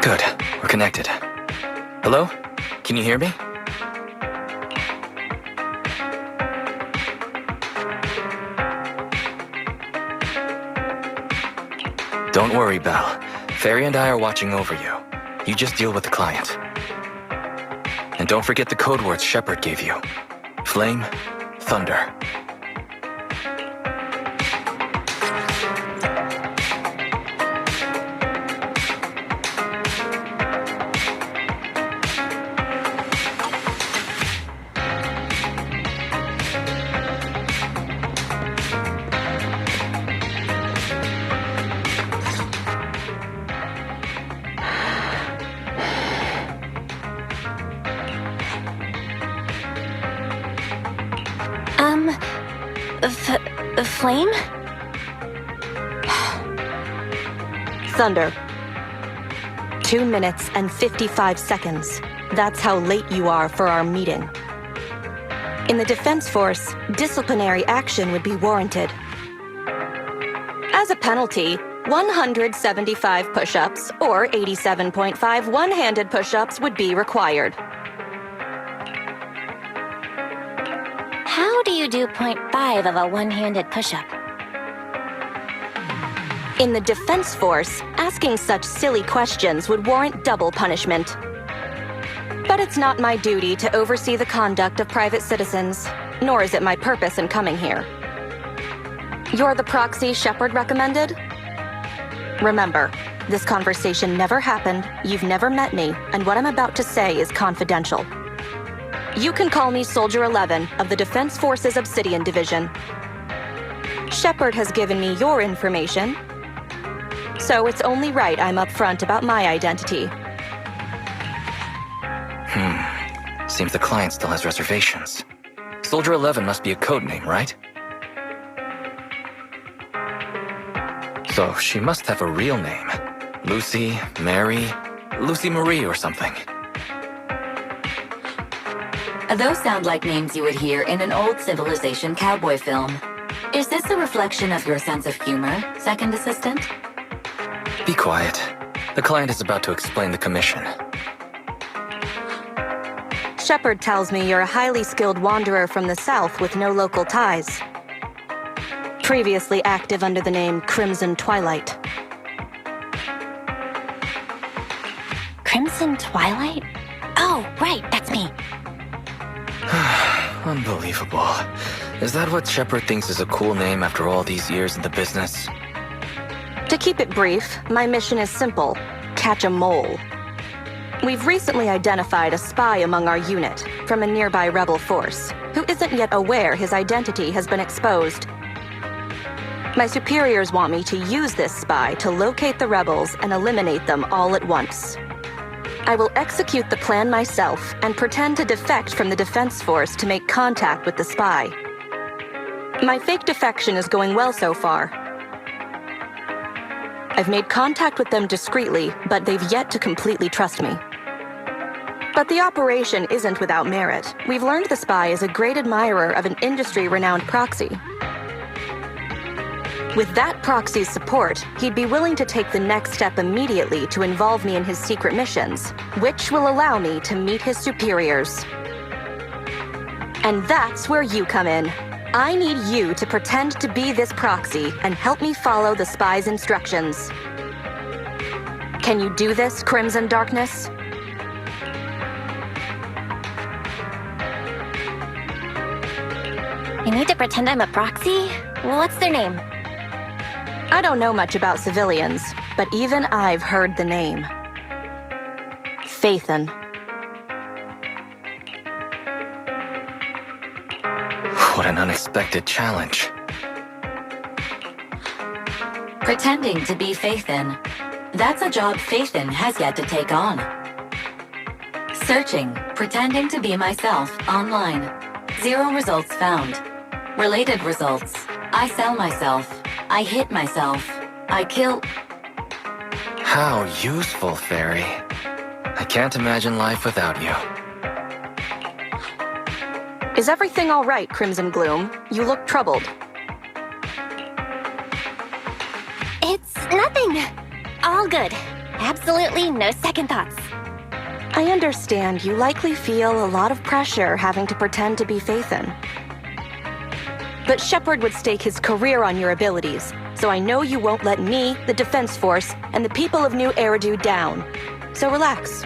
Good. We're connected. Hello? Can you hear me? Don't worry, Belle. Fairy and I are watching over you. You just deal with the client. And don't forget the code words Shepard gave you. Flame, thunder. Flame? Thunder. 2 minutes and 55 seconds. That's how late you are for our meeting. In the Defense Force, disciplinary action would be warranted. As a penalty, 175 push-ups or 87.5 one-handed push-ups would be required. you do 0.5 of a one-handed push-up? In the defense force, asking such silly questions would warrant double punishment. But it's not my duty to oversee the conduct of private citizens, nor is it my purpose in coming here. You're the proxy Shepard recommended? Remember, this conversation never happened, you've never met me, and what I'm about to say is confidential. You can call me Soldier 11 of the Defense Forces Obsidian Division. Shepard has given me your information, so it's only right I'm upfront about my identity. Seems the client still has reservations. Soldier 11 must be a code name, right? So she must have a real name. Lucy, Mary, Lucy Marie or something. Those sound like names you would hear in an old civilization cowboy film. Is this a reflection of your sense of humor, second assistant? Be quiet. The client is about to explain the commission. Shepard tells me you're a highly skilled wanderer from the south with no local ties. Previously active under the name Crimson Twilight. Crimson Twilight? Oh, right, that's me. Unbelievable. Is that what Shepard thinks is a cool name after all these years in the business? To keep it brief, my mission is simple: catch a mole. We've recently identified a spy among our unit from a nearby rebel force who isn't yet aware his identity has been exposed. My superiors want me to use this spy to locate the rebels and eliminate them all at once. I will execute the plan myself and pretend to defect from the defense force to make contact with the spy. My fake defection is going well so far. I've made contact with them discreetly, but they've yet to completely trust me. But the operation isn't without merit. We've learned the spy is a great admirer of an industry-renowned proxy. With that proxy's support, he'd be willing to take the next step immediately to involve me in his secret missions, which will allow me to meet his superiors. And that's where you come in. I need you to pretend to be this proxy and help me follow the spy's instructions. Can you do this, Crimson Darkness? I need to pretend I'm a proxy? What's their name? I don't know much about civilians, but even I've heard the name. Phaeton. What an unexpected challenge. Pretending to be Phaeton. That's a job Phaeton has yet to take on. Searching, pretending to be myself online. 0 results found. Related results. I sell myself. I hit myself. I kill... How useful, Fairy. I can't imagine life without you. Is everything all right, Crimson Gloom? You look troubled. It's nothing. All good. Absolutely no second thoughts. I understand you likely feel a lot of pressure having to pretend to be Phaeton. But Shepard would stake his career on your abilities, so I know you won't let me, the Defense Force, and the people of New Eridu down. So relax.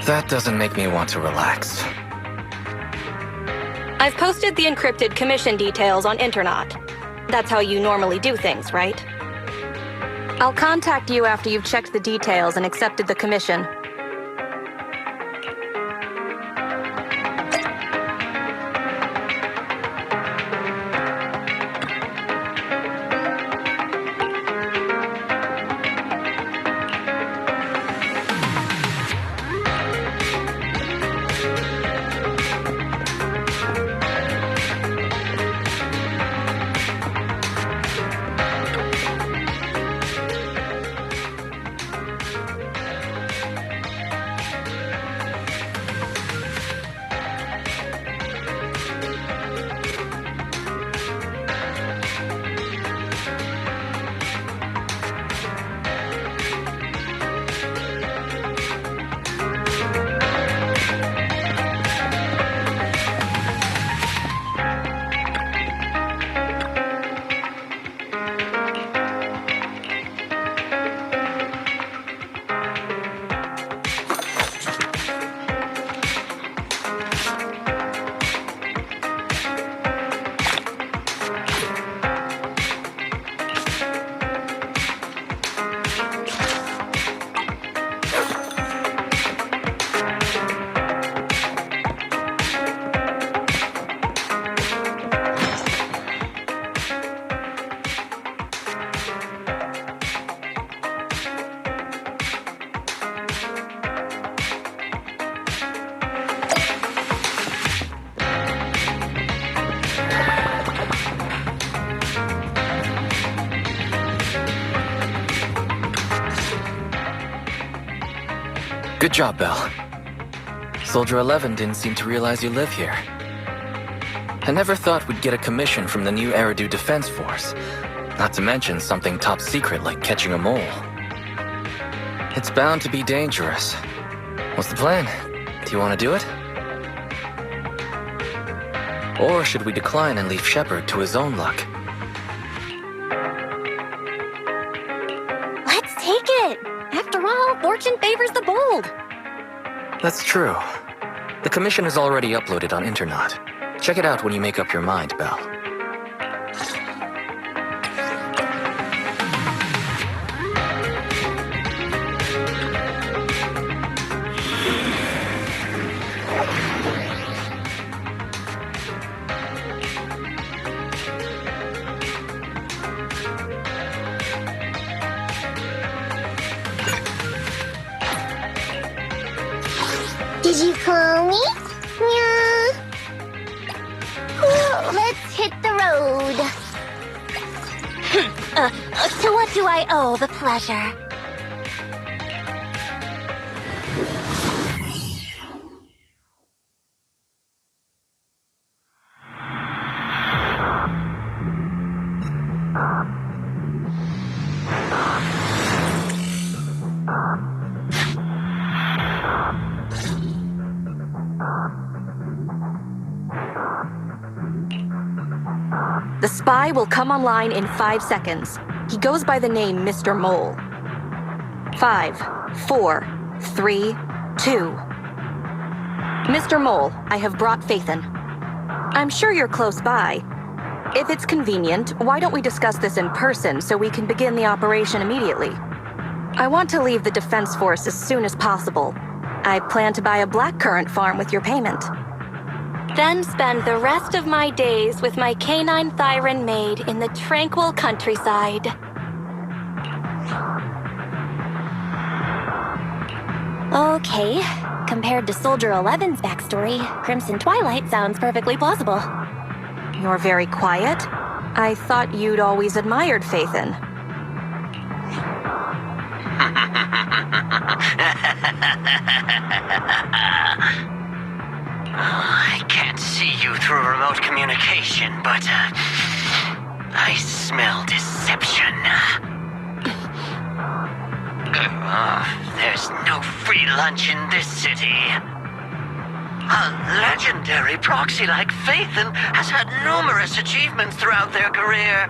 That doesn't make me want to relax. I've posted the encrypted commission details on Internet. That's how you normally do things, right? I'll contact you after you've checked the details and accepted the commission. Good job, Belle. Soldier 11 didn't seem to realize you live here. I never thought we'd get a commission from the new Eridu Defense Force. Not to mention something top secret like catching a mole. It's bound to be dangerous. What's the plan? Do you want to do it? Or should we decline and leave Shepard to his own luck? Let's take it! After all, fortune favors the bold. That's true. The commission is already uploaded on Internet. Check it out when you make up your mind, Belle. Did you call me? Yeah. Well, let's hit the road. To what do I owe the pleasure? The spy will come online in 5 seconds. He goes by the name Mr. Mole. 5, 4, 3, 2. Mr. Mole, I have brought Phaeton. I'm sure you're close by. If it's convenient, why don't we discuss this in person so we can begin the operation immediately? I want to leave the Defense Force as soon as possible. I plan to buy a blackcurrant farm with your payment. Then spend the rest of my days with my canine Thyron maid in the tranquil countryside. Okay. Compared to Soldier 11's backstory, Crimson Twilight sounds perfectly plausible. You're very quiet. I thought you'd always admired Phaeton. I can't see you through remote communication, but I smell deception. There's no free lunch in this city. A legendary proxy like Phaeton has had numerous achievements throughout their career.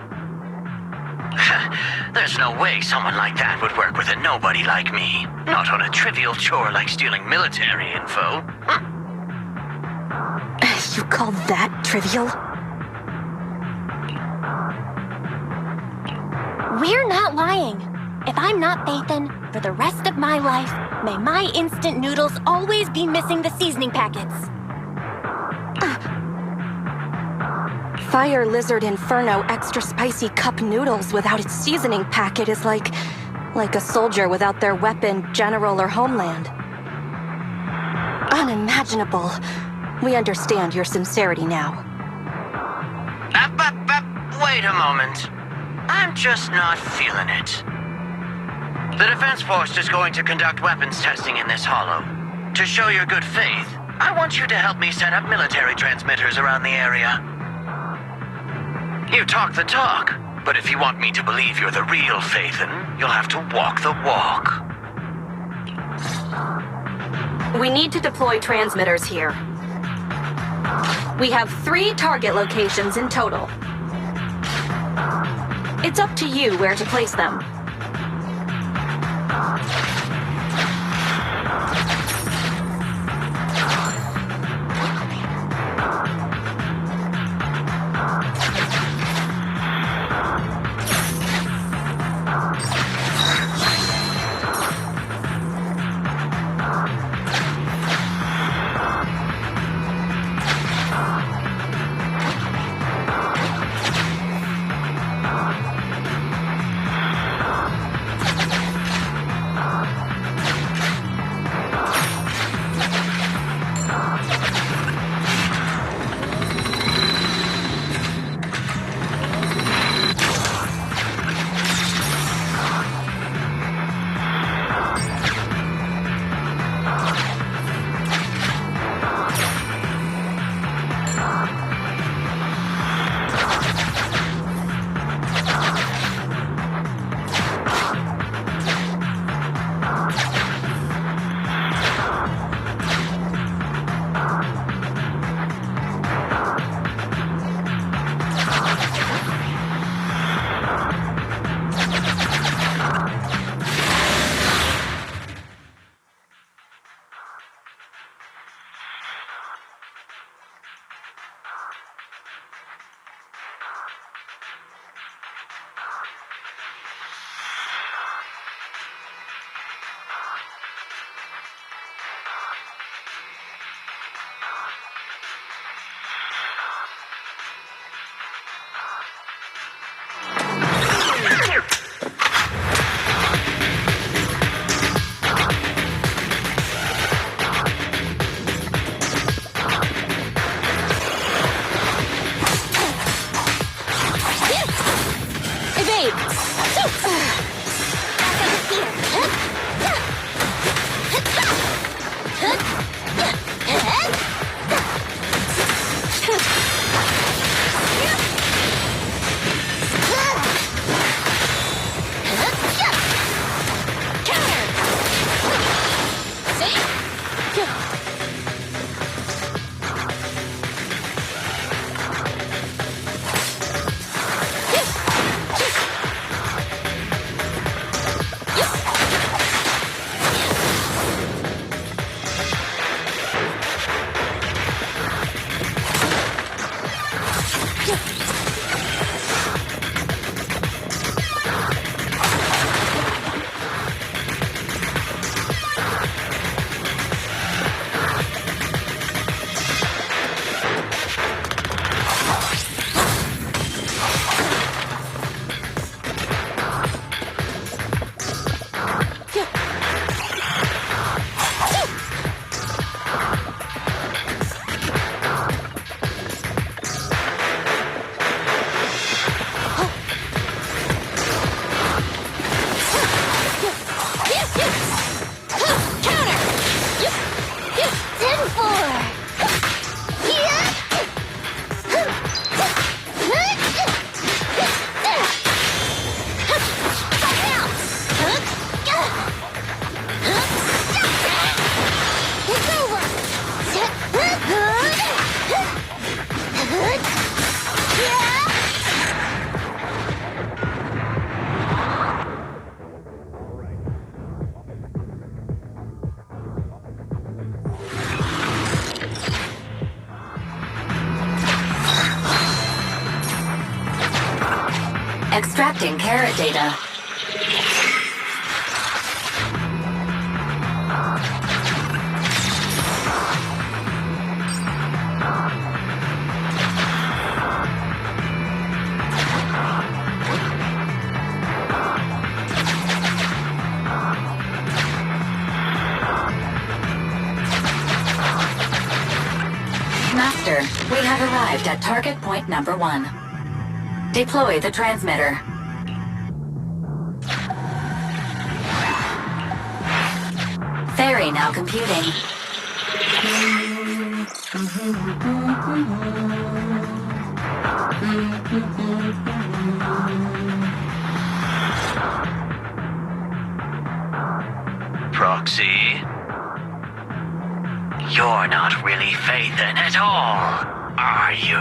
There's no way someone like that would work with a nobody like me. Not on a trivial chore like stealing military info. You call that trivial? We're not lying. If I'm not Phaeton, for the rest of my life, may my instant noodles always be missing the seasoning packets. Fire Lizard Inferno extra spicy cup noodles without its seasoning packet is like a soldier without their weapon, general, or homeland. Unimaginable. We understand your sincerity now. Wait a moment. I'm just not feeling it. The Defense Force is going to conduct weapons testing in this hollow. To show your good faith, I want you to help me set up military transmitters around the area. You talk the talk, but if you want me to believe you're the real Phaeton, you'll have to walk the walk. We need to deploy transmitters here. We have 3 target locations in total. It's up to you where to place them. Extracting carrot data. Master, we have arrived at target point number 1. Deploy the transmitter. Ferry now computing. Proxy? You're not really Phaeton at all, are you?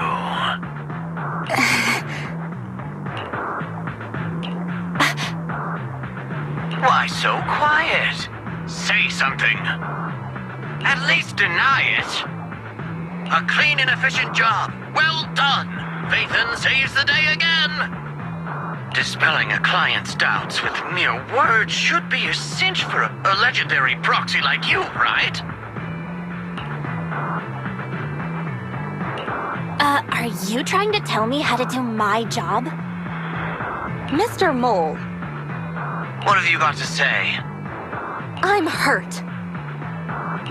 Why so quiet? Say something. At least deny it. A clean and efficient job. Well done. Phaeton saves the day again. Dispelling a client's doubts with mere words should be a cinch for a legendary proxy like you, right? Are you trying to tell me how to do my job? Mr. Mole, What have you got to say? I'm hurt.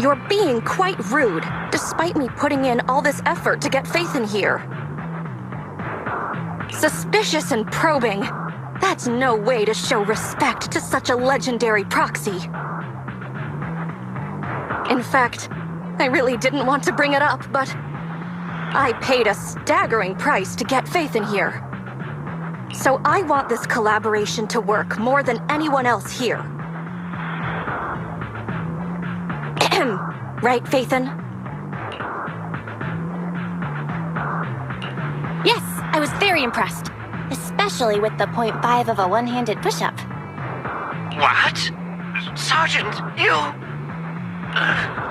You're being quite rude, despite me putting in all this effort to get Phaeton here. Suspicious and probing. That's no way to show respect to such a legendary proxy. In fact, I really didn't want to bring it up, but I paid a staggering price to get Phaeton here. So I want this collaboration to work more than anyone else here. Right, Phaeton? Yes, I was very impressed. Especially with the 0.5 of a one-handed push-up. What? Sergeant, you...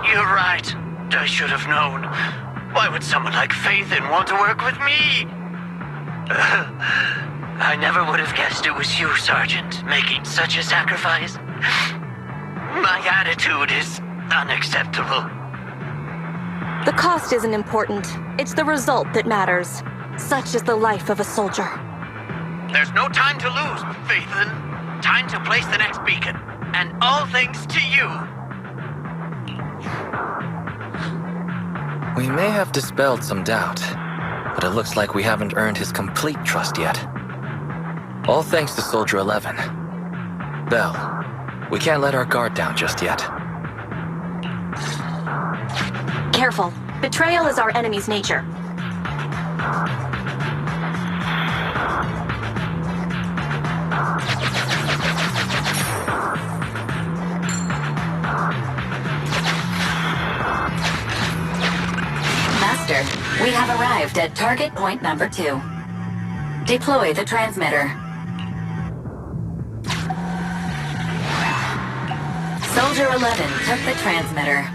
you're right. I should have known. Why would someone like Phaeton want to work with me? I never would have guessed it was you, Sergeant, making such a sacrifice. My attitude is unacceptable. The cost isn't important. It's the result that matters. Such is the life of a soldier. There's no time to lose, Phaeton. Time to place the next beacon. And all thanks to you. We may have dispelled some doubt, but it looks like we haven't earned his complete trust yet. All thanks to Soldier 11. Bell, we can't let our guard down just yet. Careful. Betrayal is our enemy's nature. Master, we have arrived at target point number 2. Deploy the transmitter. Soldier 11 took the transmitter.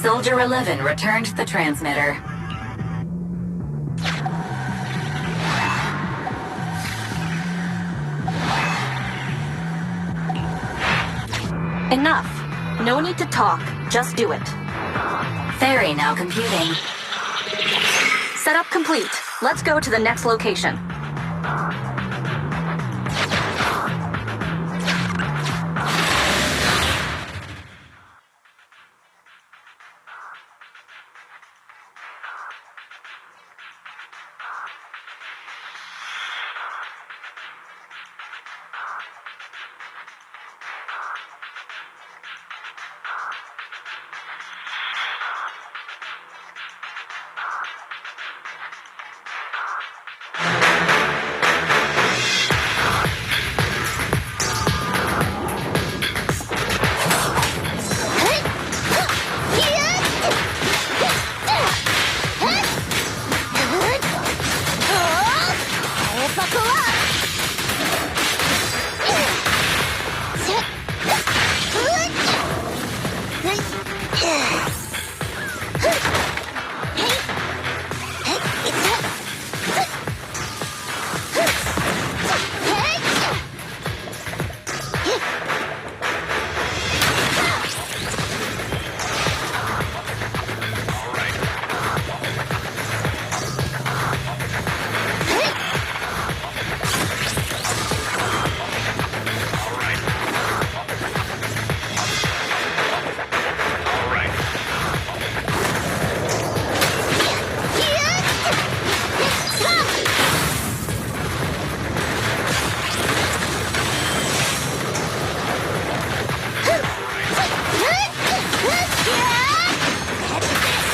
Soldier 11 returned the transmitter. Enough. No need to talk. Just do it. Ferry now computing. Setup complete. Let's go to the next location.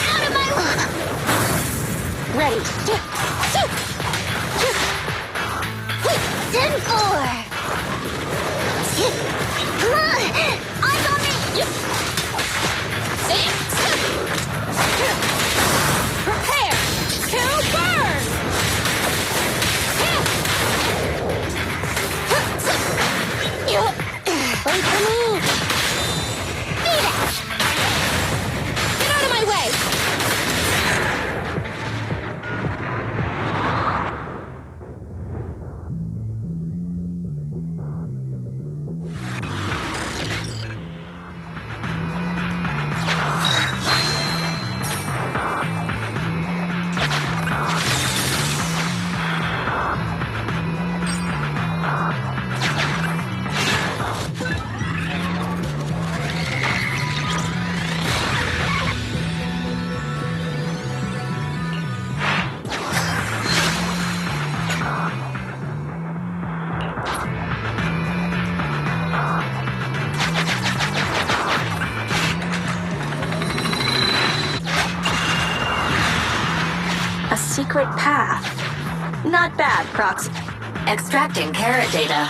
Out of my Ready. 10-4. Eyes on me. Prepare to burn. Wait for me. Beat it. Get out of my way. A secret path. Not bad, Prox. Extracting carrot data.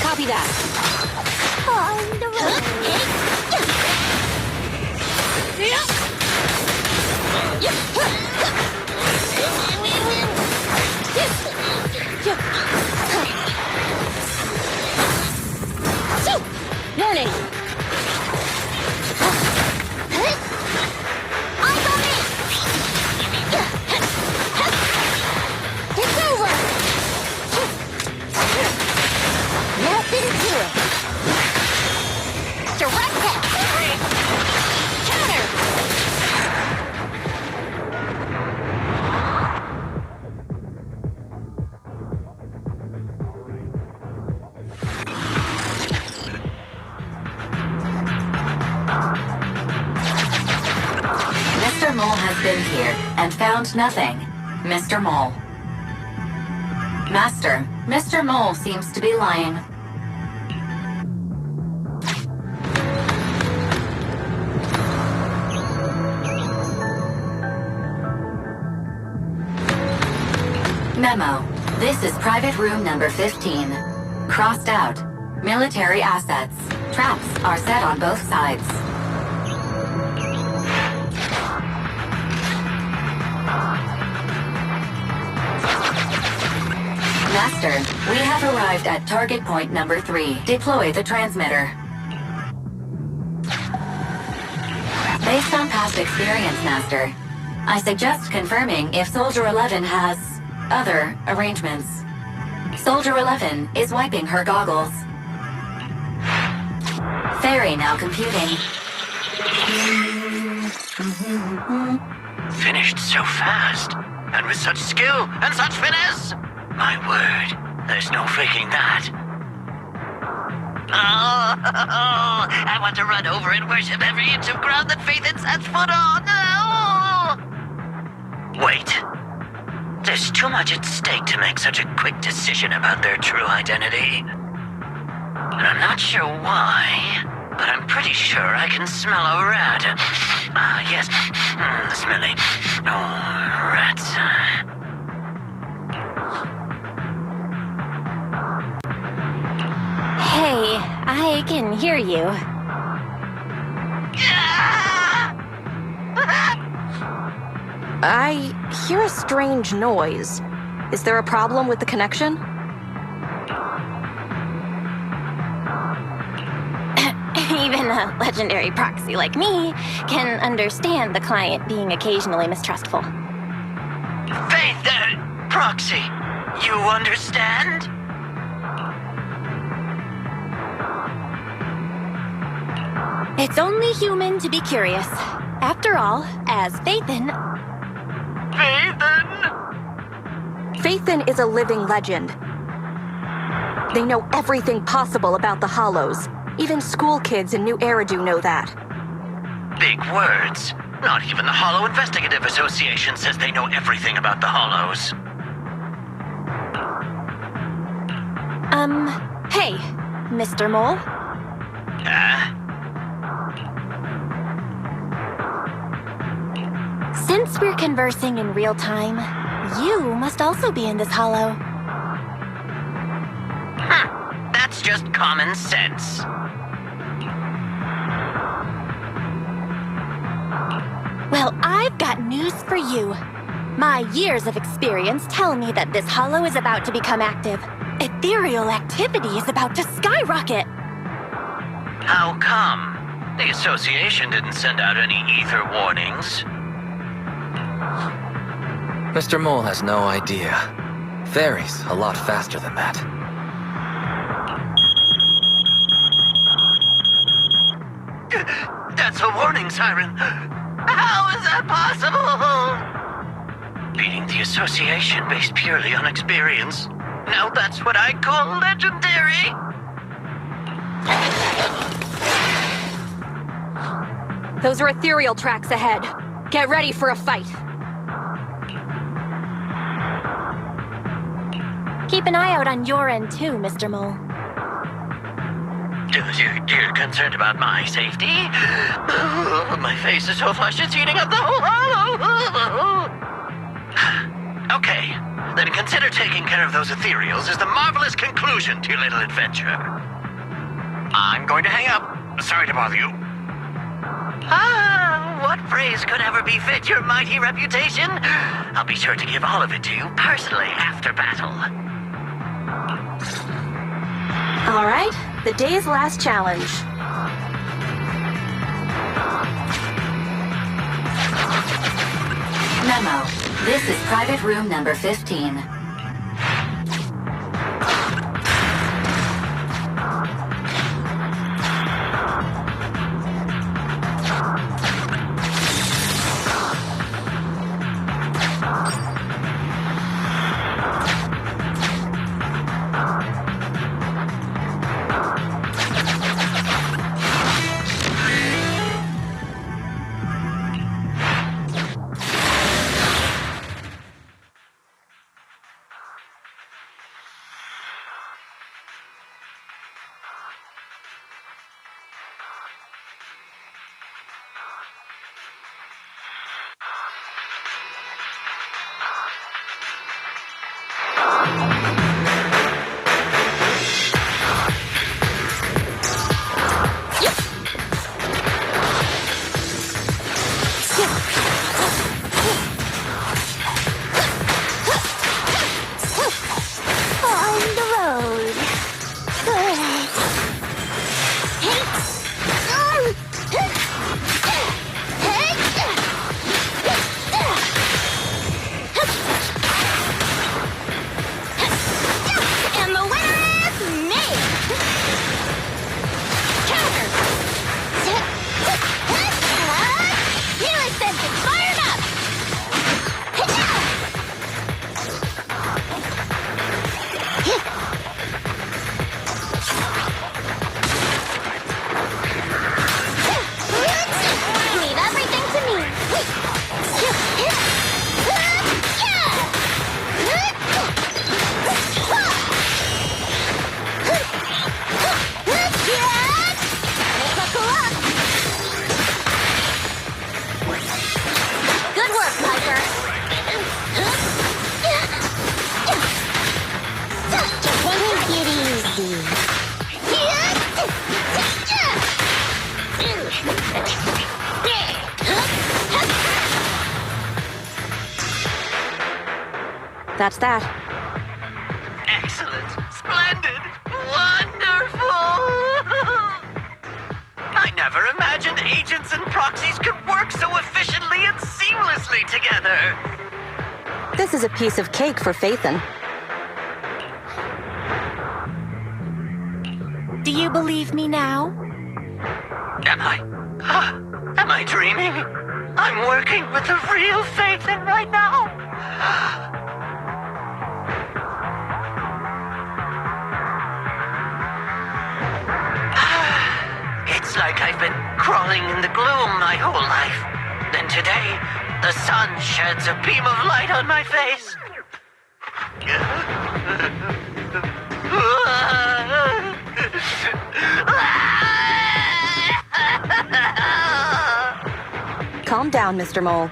Copy that. On the road. Warning! Eyes on me. It's over. Nothing to it. Direct hit. Counter. Mr. Mole has been here and found nothing. Mr. Mole. Master, Mr. Mole seems to be lying. Memo. This is private room number 15. Crossed out. Military assets. Traps are set on both sides. Master, we have arrived at target point number 3. Deploy the transmitter. Based on past experience, Master, I suggest confirming if Soldier 11 has other arrangements. Soldier 11 is wiping her goggles. Fairy now computing. Finished so fast, and with such skill and such finesse. My word, there's no faking that. Oh, I want to run over and worship every inch of ground that Phaeton sets foot on. Oh. Wait. There's too much at stake to make such a quick decision about their true identity. And I'm not sure why, but I'm pretty sure I can smell a rat. Yes, smelly. Oh, rats. Hey, I can hear you. I hear a strange noise. Is there a problem with the connection? Even a legendary proxy like me can understand the client being occasionally mistrustful. Faith, Proxy, you understand? It's only human to be curious. After all, as Phaeton... Phaeton? Phaeton is a living legend. They know everything possible about the Hollows. Even school kids in New Eridu know that. Big words. Not even the Hollow Investigative Association says they know everything about the Hollows. Hey, Mr. Mole? Since we're conversing in real time, you must also be in this hollow. That's just common sense. Well, I've got news for you. My years of experience tell me that this hollow is about to become active. Ethereal activity is about to skyrocket. How come? The association didn't send out any ether warnings. Mr. Mole has no idea. Varies a lot faster than that. That's a warning siren. How is that possible? Beating the association based purely on experience. Now that's what I call legendary. Those are ethereal tracks ahead. Get ready for a fight. Keep an eye out on your end too, Mr. Mole. You're concerned about my safety? My face is so flushed it's eating up the whole hollow. Okay, then consider taking care of those ethereals as the marvelous conclusion to your little adventure. I'm going to hang up. Sorry to bother you. What praise could ever befit your mighty reputation? I'll be sure to give all of it to you personally after battle. All right, the day's last challenge. Memo. This is private room number 15. That's that. Excellent. Splendid. Wonderful. I agents and proxies can work so efficiently and seamlessly together. This is a piece of cake for Phaeton. Do you believe me now? Am I dreaming? I'm working with the real Phaeton right now. It's like I've been crawling in the gloom my whole life. Then today, the sun sheds a beam of light on my face. Calm down, Mr. Mole.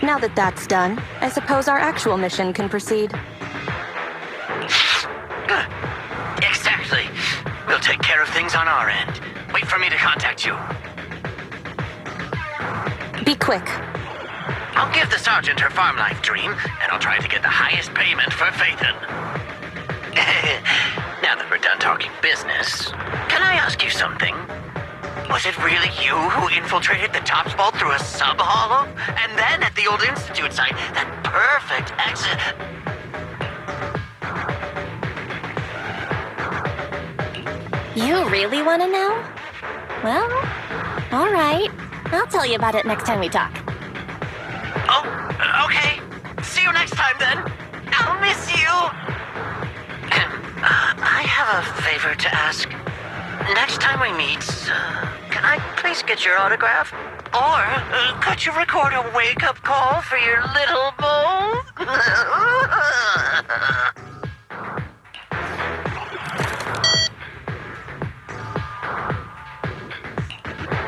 Now that that's done, I suppose our actual mission can proceed. Exactly. We'll take care of things on our end. Wait for me to contact you. Be quick. I'll give the sergeant her farm life dream, and I'll try to get the highest payment for Phaeton. Now that we're done talking business, can I ask you something? Was it really you who infiltrated the Tops Vault through a sub-hollow? And then at the old Institute site, that perfect exit... You really want to know? Well, all right. I'll tell you about it next time we talk. Oh, okay. See you next time, then. I'll miss you. I have a favor to ask. Next time we meet, can I please get your autograph? Or could you record a wake-up call for your little mole?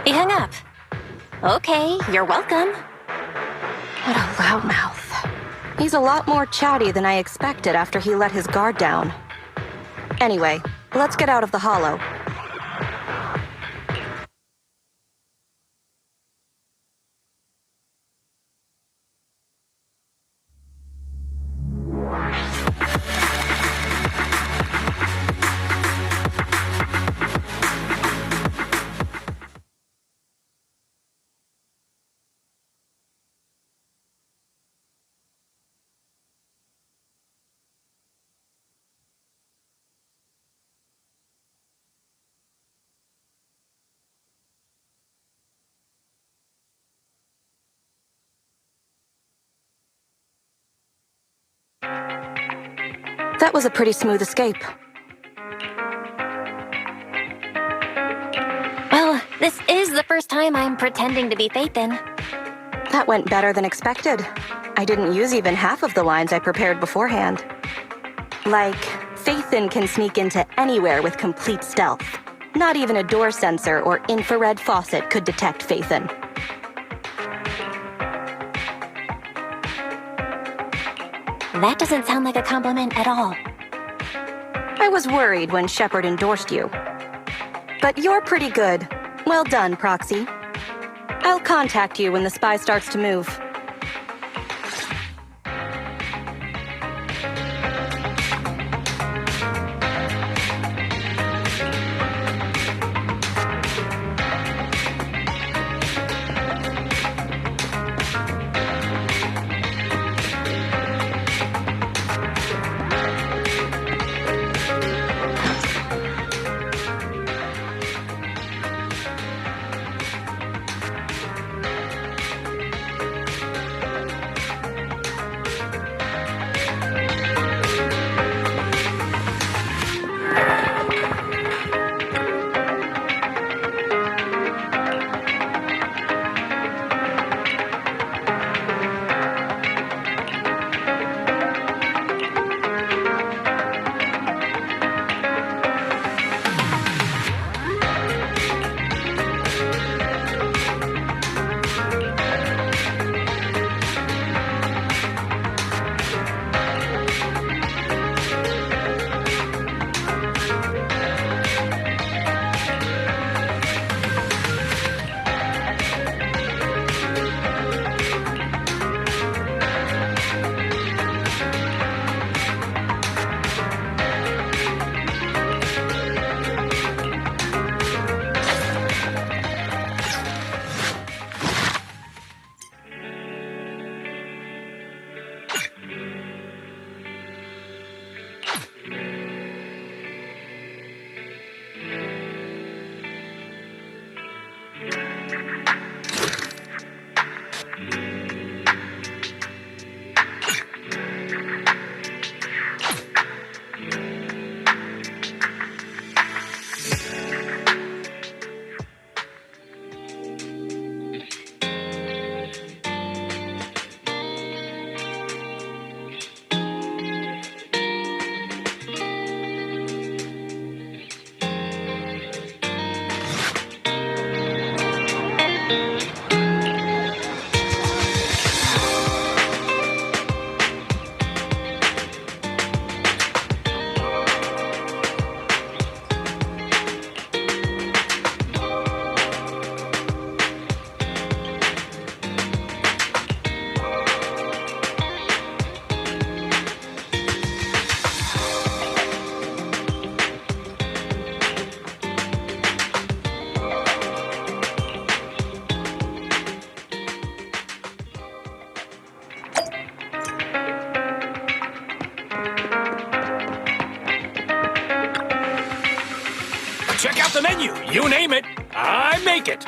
He hung up. Okay, you're welcome. What a loudmouth. He's a lot more chatty than I expected after he let his guard down. Anyway, let's get out of the hollow. That was a pretty smooth escape. Well, this is the first time I'm pretending to be Phaeton. That went better than expected. I didn't use even half of the lines I prepared beforehand. Like, Phaeton can sneak into anywhere with complete stealth. Not even a door sensor or infrared faucet could detect Phaeton. That doesn't sound like a compliment at all. I was worried when Shepard endorsed you. But you're pretty good. Well done, Proxy. I'll contact you when the spy starts to move. Check out the menu. You name it, I make it.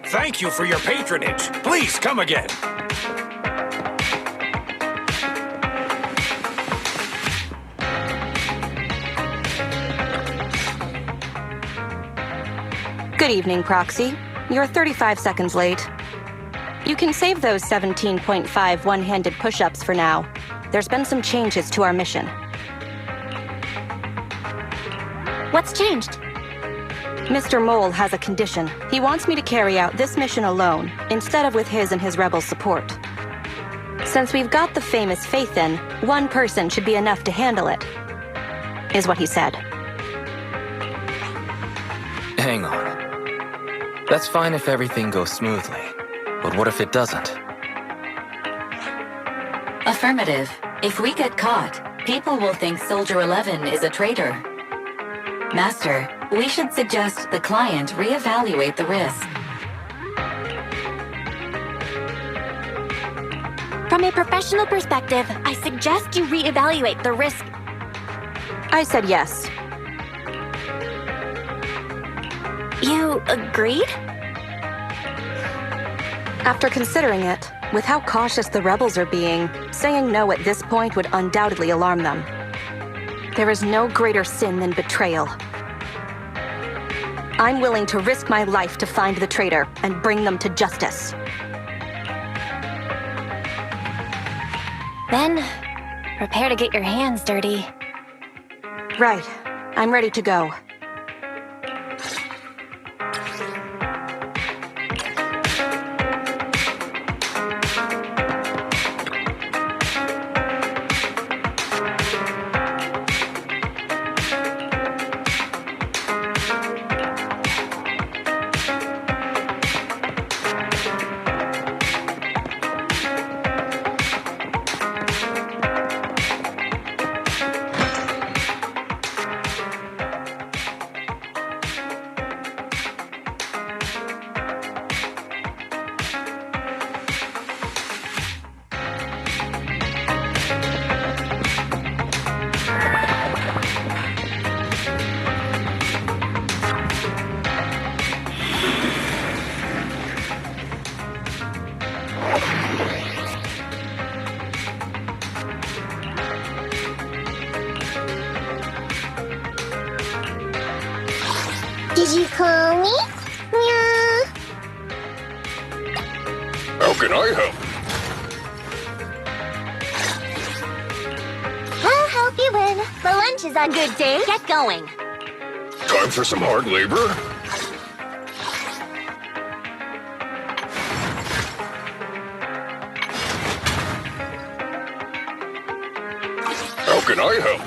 Thank you for your patronage. Please come again. Good evening, Proxy. You're 35 seconds late. You can save those 17.5 one-handed push-ups for now. There's been some changes to our mission. What's changed? Mr. Mole has a condition. He wants me to carry out this mission alone, instead of with his and his rebel support. Since we've got the famous Phaeton, one person should be enough to handle it, is what he said. Hang on. That's fine if everything goes smoothly. But what if it doesn't? Affirmative. If we get caught, people will think Soldier 11 is a traitor. Master, we should suggest the client reevaluate the risk. From a professional perspective, I suggest you reevaluate the risk. I said yes. You agreed? After considering it, with how cautious the rebels are being, saying no at this point would undoubtedly alarm them. There is no greater sin than betrayal. I'm willing to risk my life to find the traitor and bring them to justice. Then, prepare to get your hands dirty. Right. I'm ready to go. Did you call me? Meow. How can I help? I'll help you win. The lunch is on. Good day. Get going. Time for some hard labor? How can I help?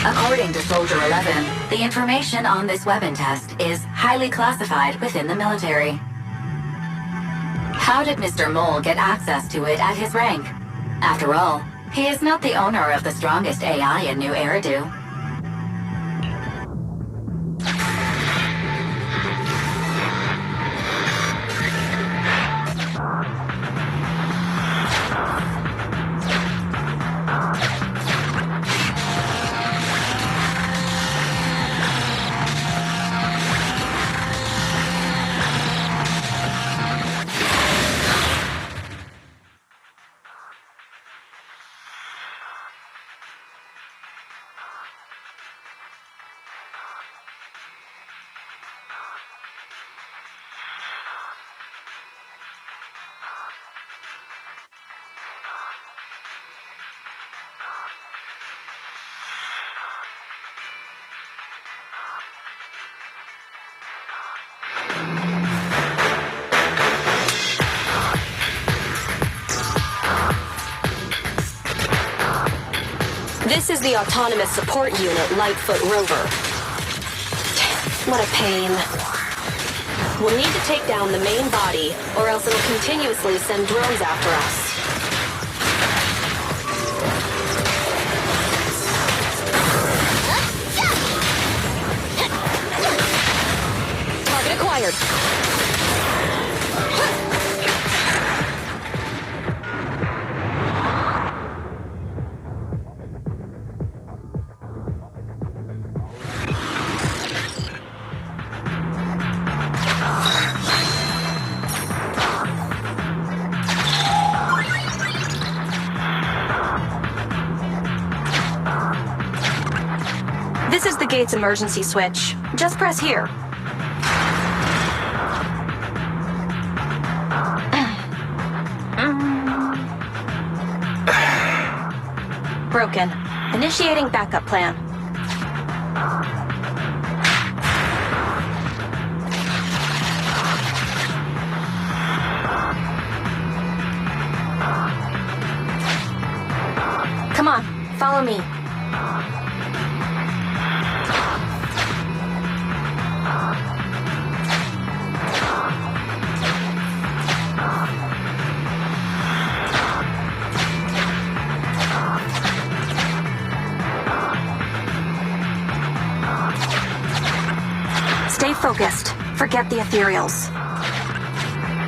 According to Soldier 11, the information on this weapon test is highly classified within the military. How did Mr. Mole get access to it at his rank? After all, he is not the owner of the strongest AI in New Eridu. This is the Autonomous Support Unit Lightfoot Rover. What a pain. We'll need to take down the main body, or else it'll continuously send drones after us. Target acquired. This is the gate's emergency switch. Just press here. Broken. Initiating backup plan. Come on, follow me. Stay focused. Forget the ethereals.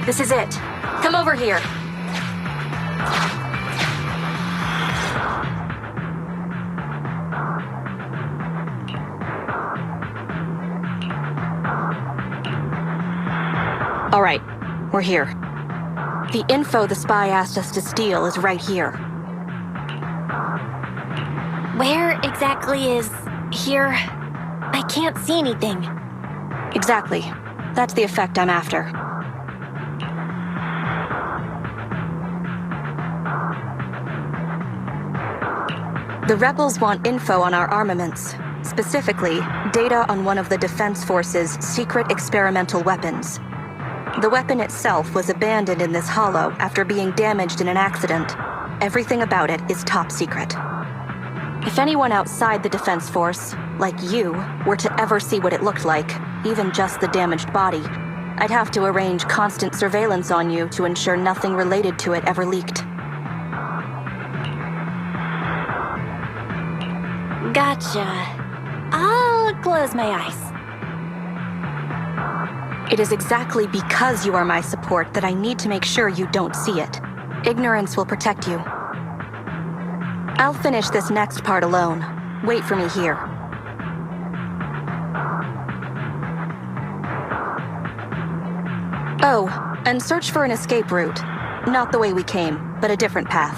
This is it. Come over here. All right, we're here. The info the spy asked us to steal is right here. Where exactly is here? I can't see anything. Exactly. That's the effect I'm after. The rebels want info on our armaments. Specifically, data on one of the Defense Force's secret experimental weapons. The weapon itself was abandoned in this hollow after being damaged in an accident. Everything about it is top secret. If anyone outside the Defense Force, like you, were to ever see what it looked like, even just the damaged body, I'd have to arrange constant surveillance on you to ensure nothing related to it ever leaked. Gotcha. I'll close my eyes. It is exactly because you are my support that I need to make sure you don't see it. Ignorance will protect you. I'll finish this next part alone. Wait for me here. Oh, and search for an escape route. Not the way we came, but a different path.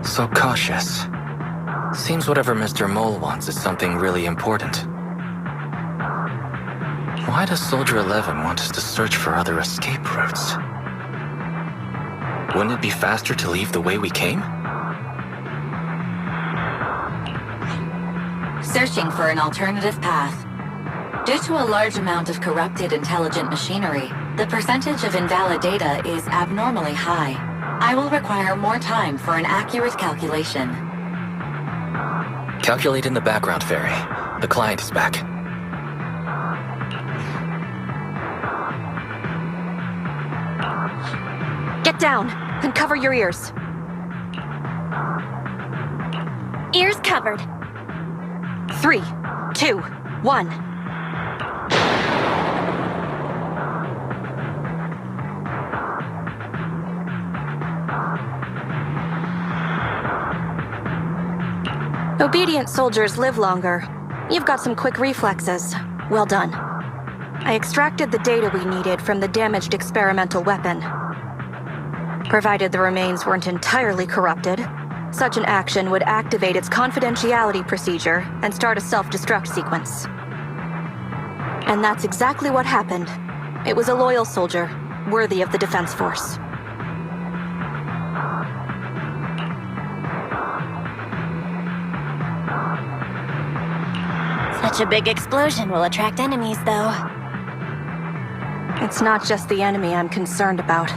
So cautious. Seems whatever Mr. Mole wants is something really important. Why does Soldier 11 want us to search for other escape routes? Wouldn't it be faster to leave the way we came? searching for an alternative path. Due to a large amount of corrupted intelligent machinery, the percentage of invalid data is abnormally high. I will require more time for an accurate calculation. Calculate in the background, Fairy. The client is back. Get down and cover your ears. Ears covered. 3, 2, 1. Obedient soldiers live longer. You've got some quick reflexes. Well done. I extracted the data we needed from the damaged experimental weapon. Provided the remains weren't entirely corrupted, such an action would activate its confidentiality procedure and start a self-destruct sequence. And that's exactly what happened. It was a loyal soldier, worthy of the Defense Force. Such a big explosion will attract enemies, though. It's not just the enemy I'm concerned about.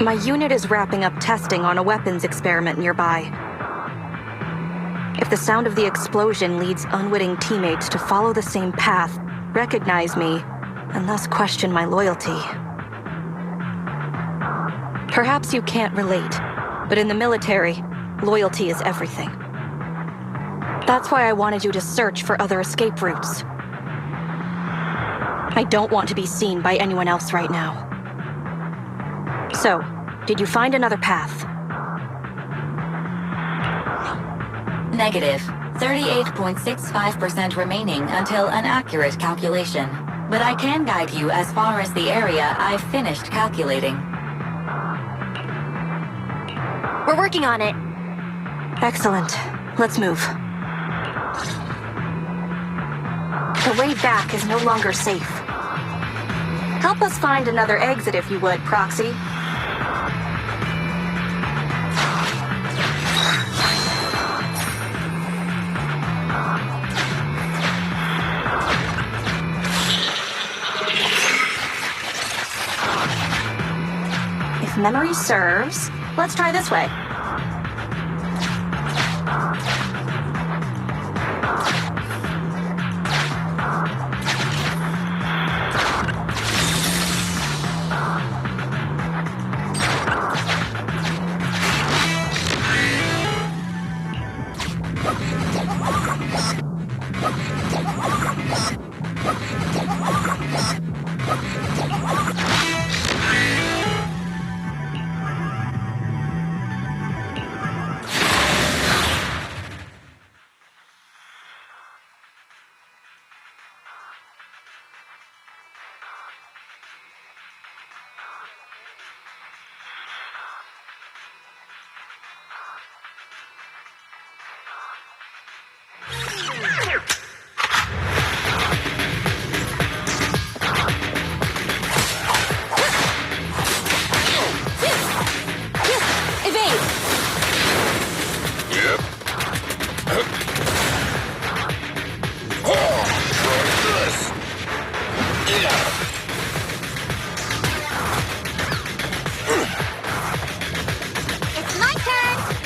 My unit is wrapping up testing on a weapons experiment nearby. If the sound of the explosion leads unwitting teammates to follow the same path, recognize me, and thus question my loyalty. Perhaps you can't relate, but in the military, loyalty is everything. That's why I wanted you to search for other escape routes. I don't want to be seen by anyone else right now. So, did you find another path? Negative. 38.65% remaining until an accurate calculation. But I can guide you as far as the area I've finished calculating. We're working on it. Excellent. Let's move. The way back is no longer safe. Help us find another exit if you would, Proxy. If memory serves, let's try this way. It's my turn!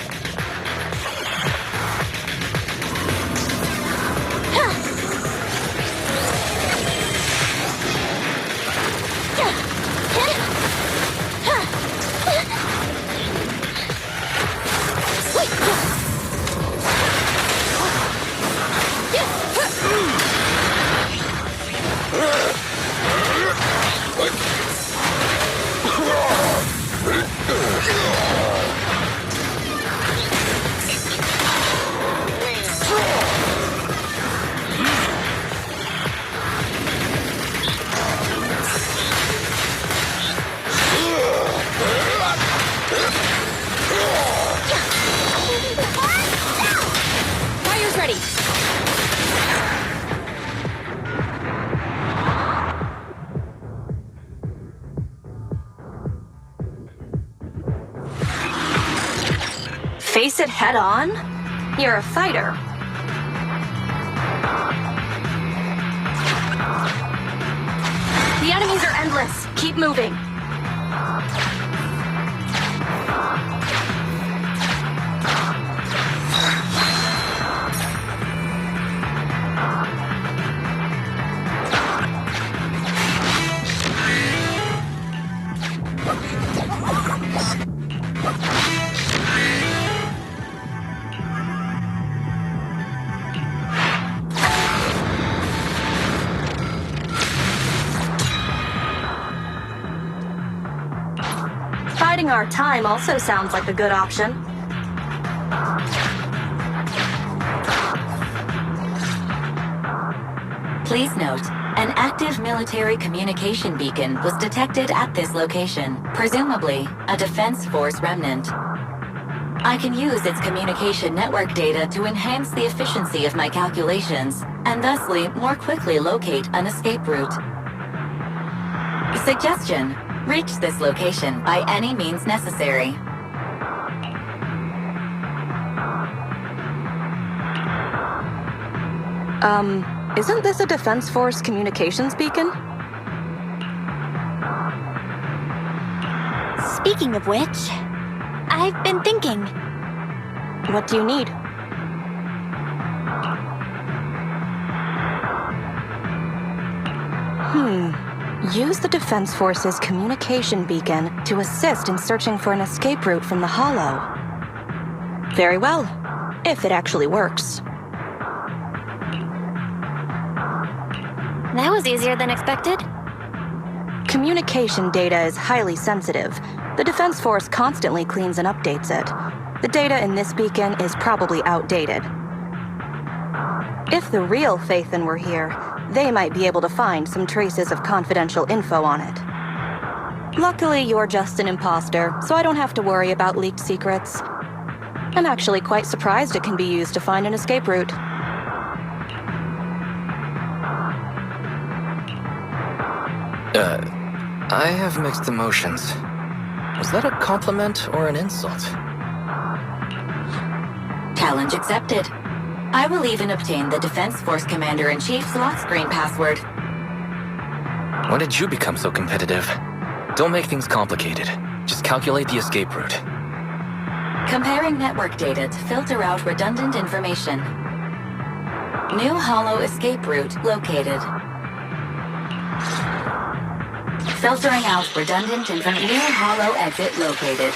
Fire's ready. Face it head on? You're a fighter. The enemies are endless. Keep moving. Biding our time also sounds like a good option. Please note, an active military communication beacon was detected at this location, presumably a Defense Force remnant. I can use its communication network data to enhance the efficiency of my calculations, and thusly more quickly locate an escape route. Suggestion: reach this location by any means necessary. Isn't this a Defense Force communications beacon? Speaking of which, I've been thinking. What do you need? Use the Defense Force's communication beacon to assist in searching for an escape route from the Hollow. Very well, if it actually works. That was easier than expected. Communication data is highly sensitive. The Defense Force constantly cleans and updates it. The data in this beacon is probably outdated. If the real Phaeton were here, they might be able to find some traces of confidential info on it. Luckily, you're just an imposter, so I don't have to worry about leaked secrets. I'm actually quite surprised it can be used to find an escape route. I have mixed emotions. Was that a compliment or an insult? Challenge accepted. I will even obtain the Defense Force Commander-in-Chief's lock screen password. When did you become so competitive? Don't make things complicated. Just calculate the escape route. Comparing network data to filter out redundant information. New Hollow escape route located. Filtering out redundant information. New Hollow exit located.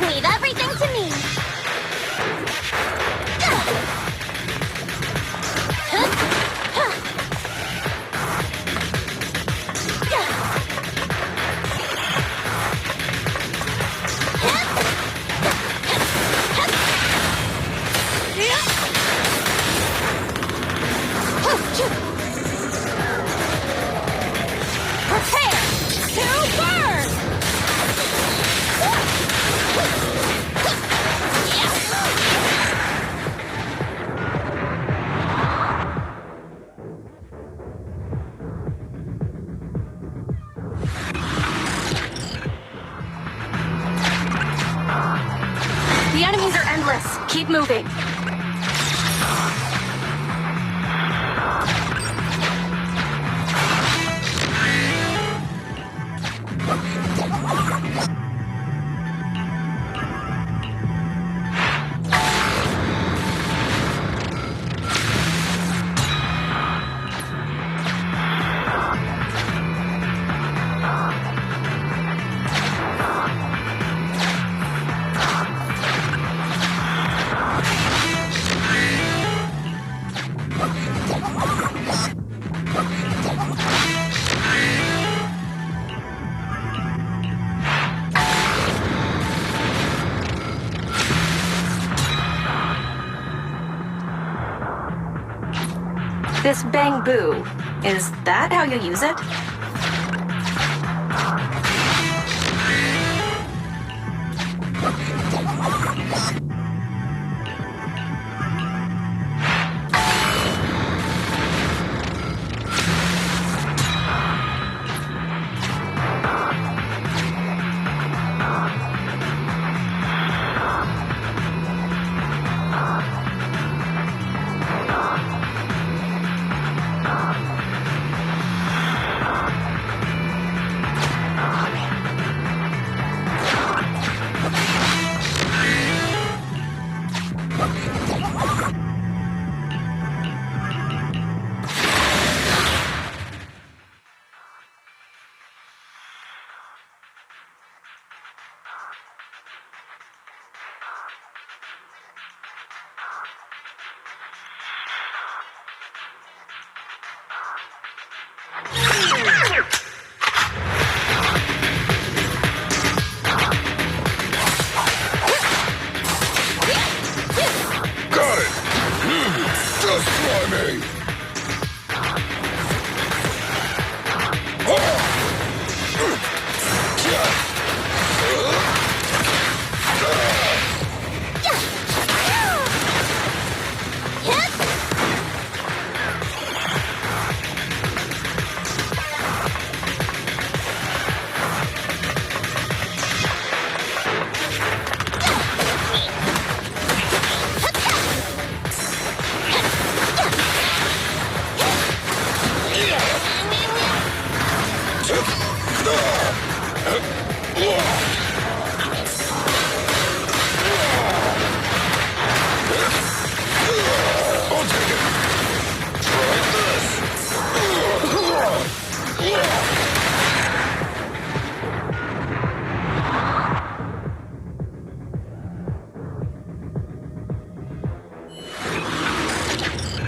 Leave everything to me. Prepare to burn! The enemies are endless. Keep moving. This bang boo, is that how you use it?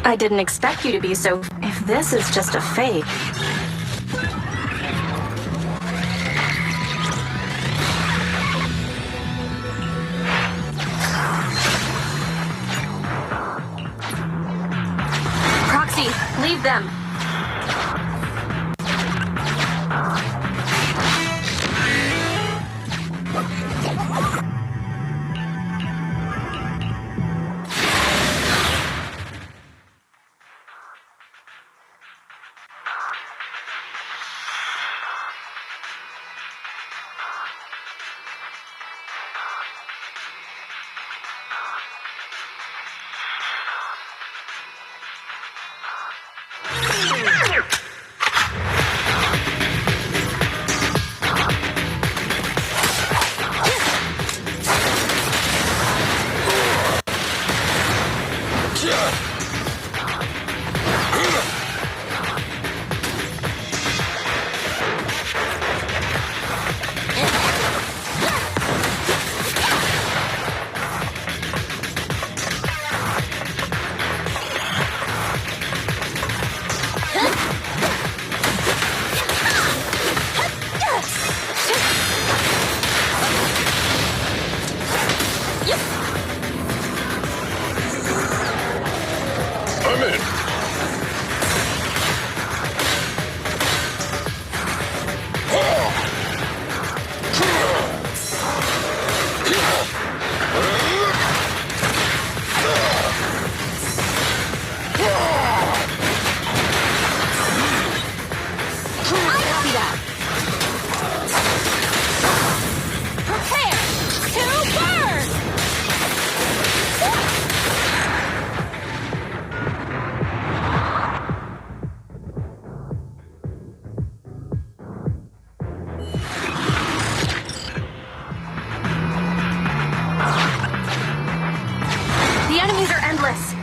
I didn't expect you to be so... If this is just a fake... Proxy, leave them.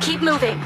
Keep moving.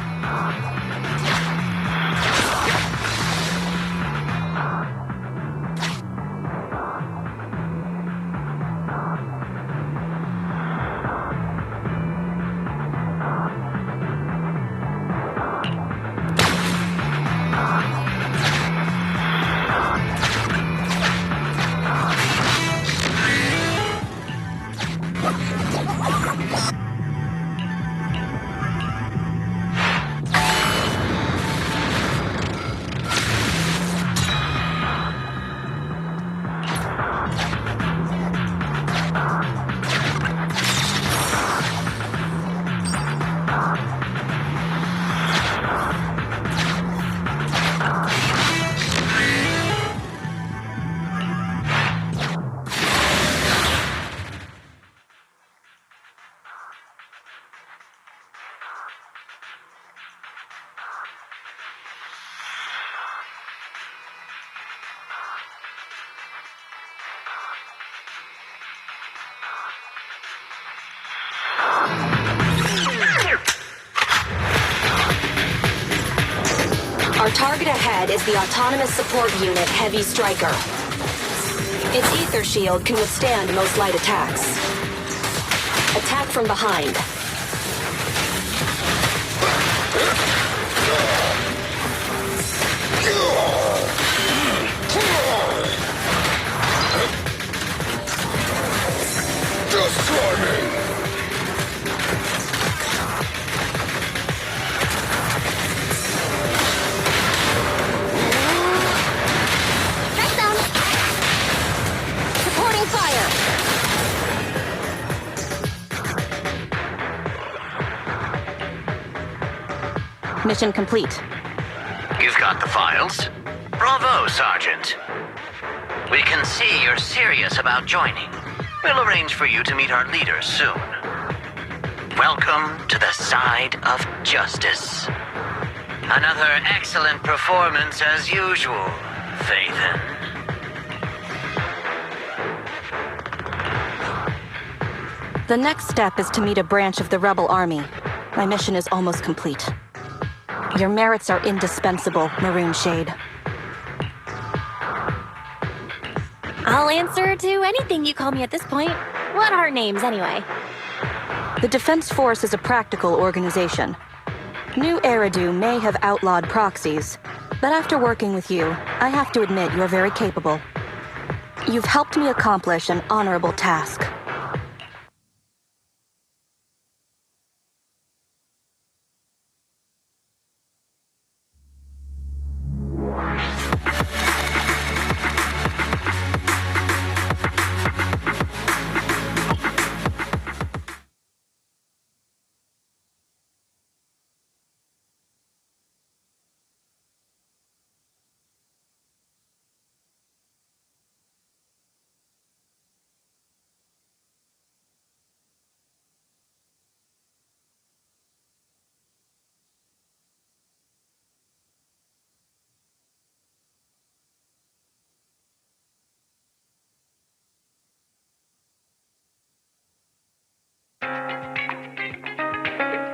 Target ahead is the Autonomous Support Unit Heavy Striker. Its ether shield can withstand most light attacks. Attack from behind. Destroy me! Strike zone. Supporting fire. Mission complete. You've got the files. Bravo, Sergeant. We can see you're serious about joining. We'll arrange for you to meet our leader soon. Welcome to the side of justice. Another excellent performance as usual, Phaeton. The next step is to meet a branch of the Rebel Army. My mission is almost complete. Your merits are indispensable, Maroon Shade. I'll answer to anything you call me at this point. What are names, anyway? The Defense Force is a practical organization. New Eridu may have outlawed proxies, but after working with you, I have to admit you're very capable. You've helped me accomplish an honorable task.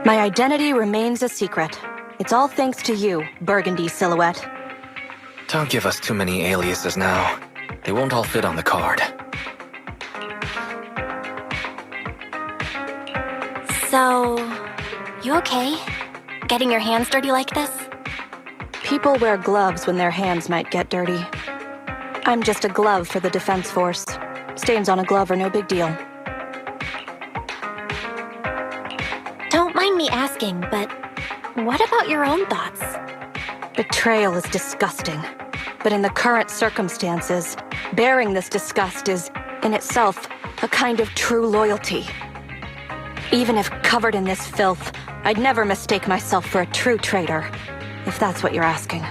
My identity remains a secret. It's all thanks to you, Burgundy Silhouette. Don't give us too many aliases now. They won't all fit on the card. So, you okay? Getting your hands dirty like this? People wear gloves when their hands might get dirty. I'm just a glove for the Defense Force. Stains on a glove are no big deal. Don't mind me asking, but what about your own thoughts? Betrayal is disgusting. But in the current circumstances, bearing this disgust is, in itself, a kind of true loyalty. Even if covered in this filth, I'd never mistake myself for a true traitor, if that's what you're asking.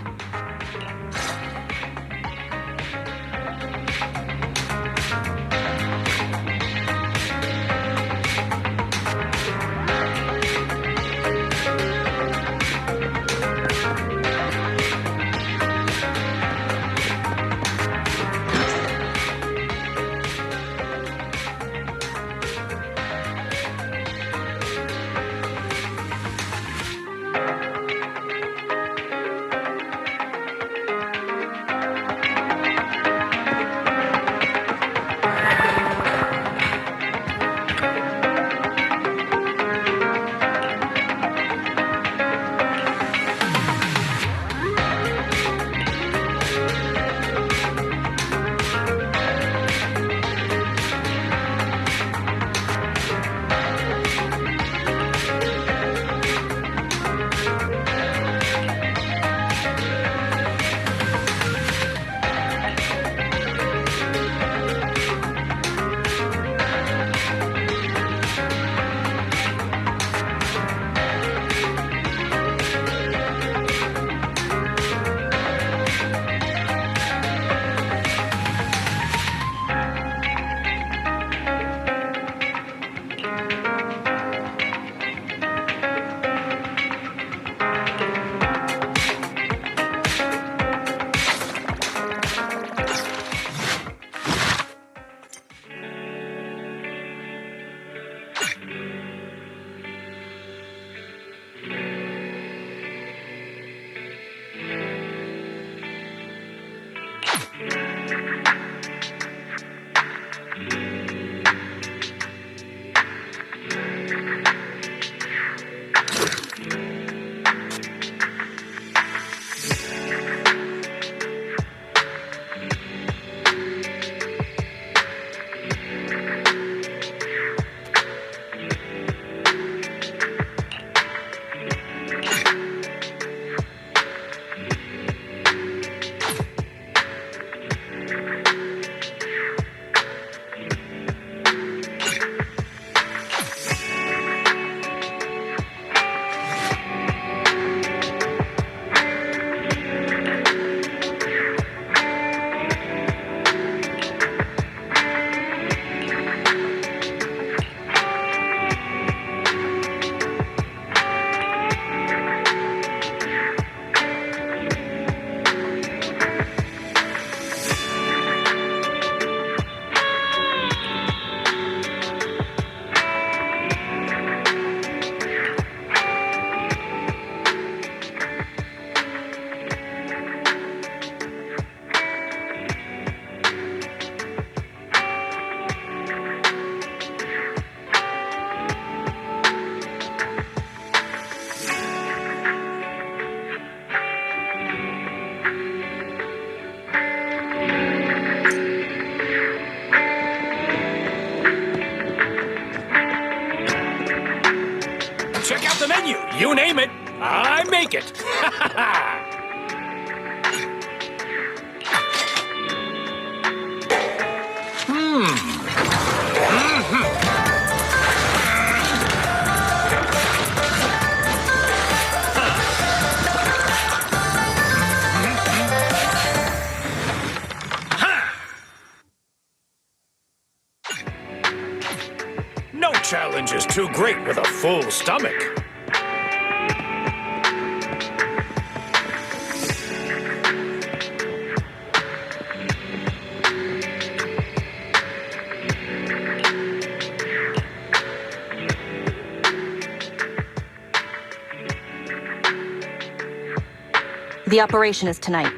menu. You name it, I make it. No challenge is too great with a full stomach. The operation is tonight.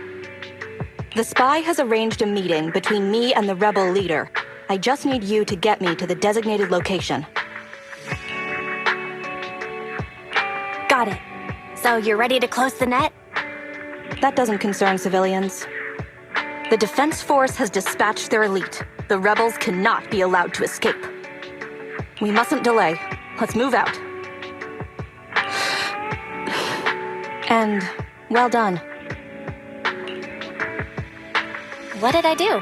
The spy has arranged a meeting between me and the rebel leader. I just need you to get me to the designated location. Got it. So you're ready to close the net? That doesn't concern civilians. The Defense Force has dispatched their elite. The rebels cannot be allowed to escape. We mustn't delay. Let's move out. And well done. What did I do?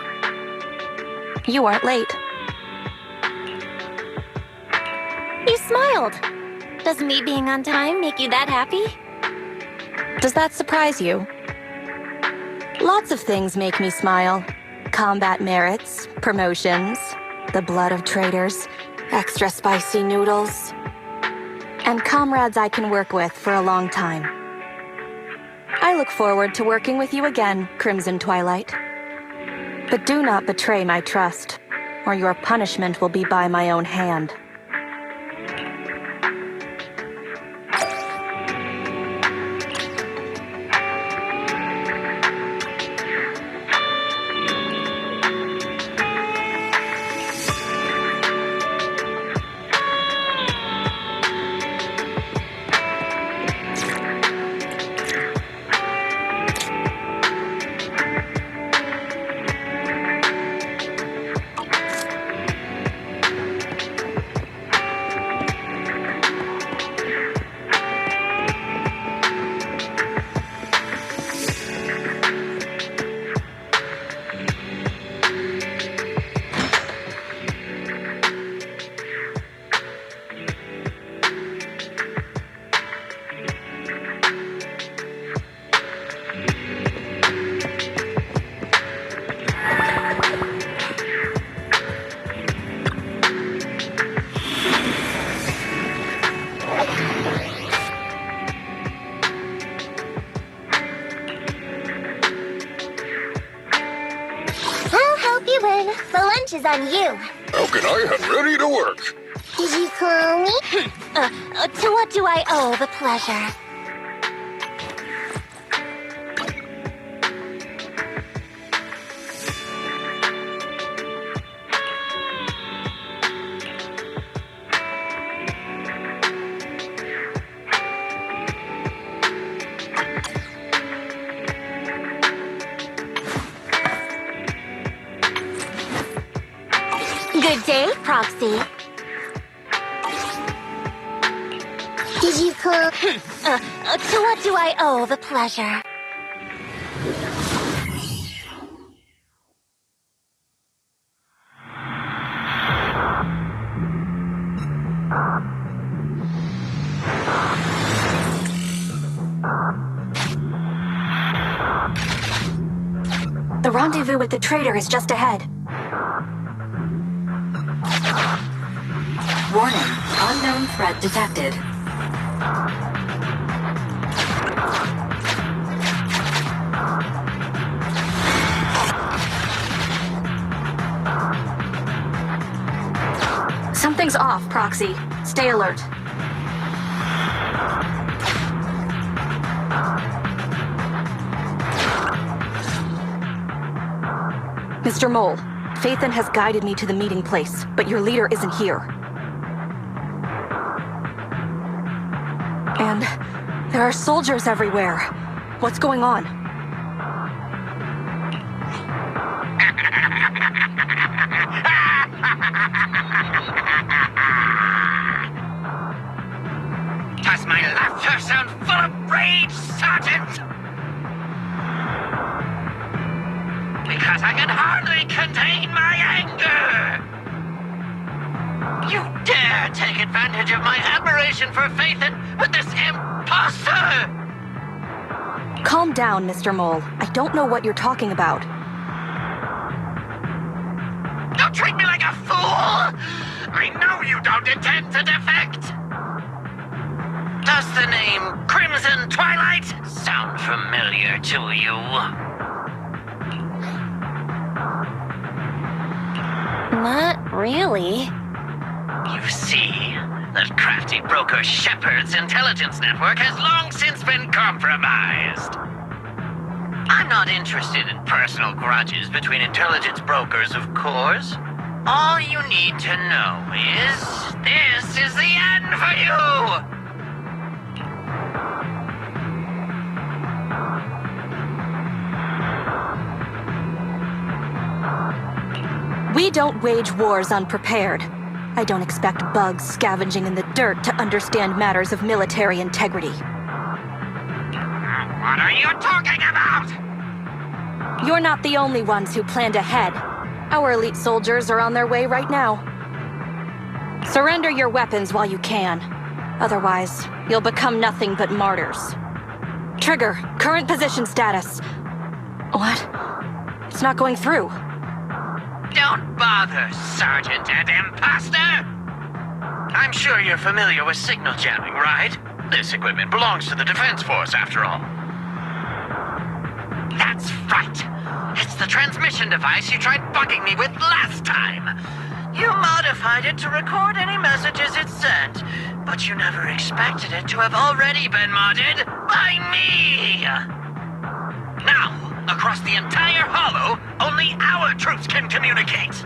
You weren't late. You smiled. Does me being on time make you that happy? Does that surprise you? Lots of things make me smile. Combat merits, promotions, the blood of traitors, extra spicy noodles, and comrades I can work with for a long time. I look forward to working with you again, Crimson Twilight. But do not betray my trust, or your punishment will be by my own hand. The lunch is on you. How can I get ready to work? Did you call me? To what do I owe the pleasure? Good day, Proxy. Did you call? To what do I owe the pleasure? The rendezvous with the traitor is just ahead. Warning, unknown threat detected. Something's off, Proxy. Stay alert. Mr. Mole, Phaeton has guided me to the meeting place, but your leader isn't here. And there are soldiers everywhere. What's going on? Does my rage, Sergeant! Because I can hardly contain my anger! You dare take advantage of my admiration for Phaeton with this imposter! Calm down, Mr. Mole. I don't know what you're talking about. Don't treat me like a fool! I know you don't intend to defect! Does the name Crimson Twilight sound familiar to you? Not really. You see, that crafty broker Shepard's intelligence network has long since been compromised. I'm not interested in personal grudges between intelligence brokers, of course. All you need to know is, this is the end for you! We don't wage wars unprepared. I don't expect bugs scavenging in the dirt to understand matters of military integrity. What are you talking about? You're not the only ones who planned ahead. Our elite soldiers are on their way right now. Surrender your weapons while you can. Otherwise, you'll become nothing but martyrs. Trigger, current position status. What? It's not going through. Don't bother, Sergeant and Imposter! I'm sure you're familiar with signal jamming, right? This equipment belongs to the Defense Force, after all. That's right! It's the transmission device you tried bugging me with last time! You modified it to record any messages it sent, but you never expected it to have already been modded by me! Now, across the entire Hollow, only our troops can communicate!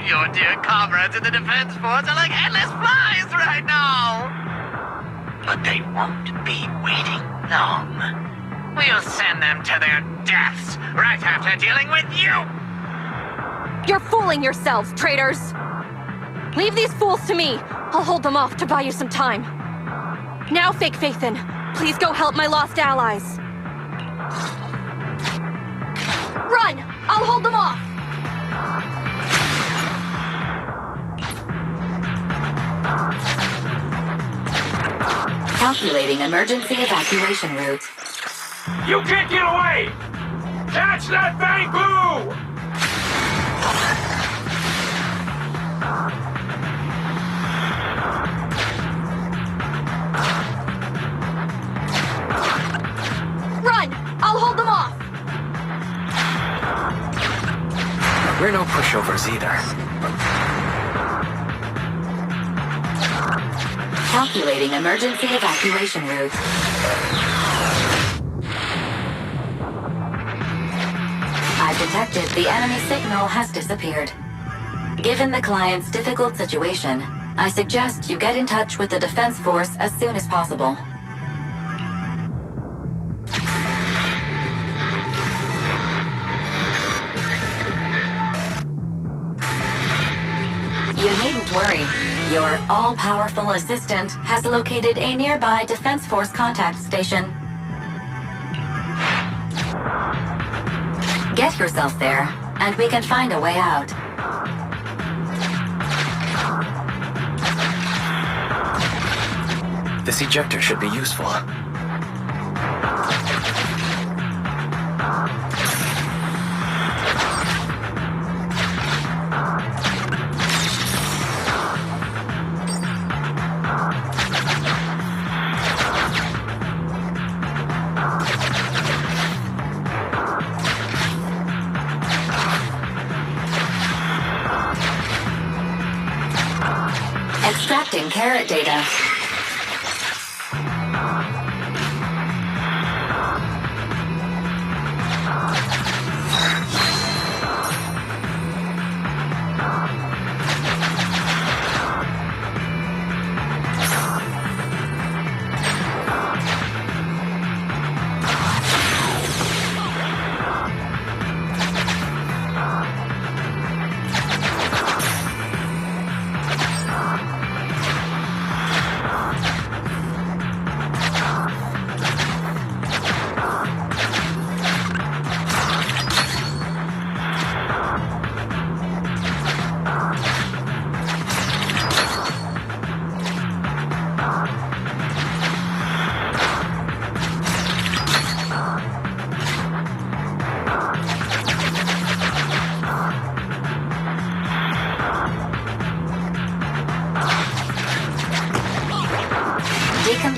Your dear comrades in the Defense Force are like endless flies right now! But they won't be waiting long. We'll send them to their deaths right after dealing with you! You're fooling yourselves, traitors! Leave these fools to me. I'll hold them off to buy you some time. Now, fake Phaeton, please go help my lost allies. Run! I'll hold them off! Calculating emergency evacuation route. You can't get away! Catch that bamboo! Run! I'll hold them off! We're no pushovers either. Calculating emergency evacuation route. I've detected the enemy signal has disappeared. Given the client's difficult situation, I suggest you get in touch with the Defense Force as soon as possible. You needn't worry. Your all-powerful assistant has located a nearby Defense Force contact station. Get yourself there, and we can find a way out. This ejector should be useful. Extracting carrot data.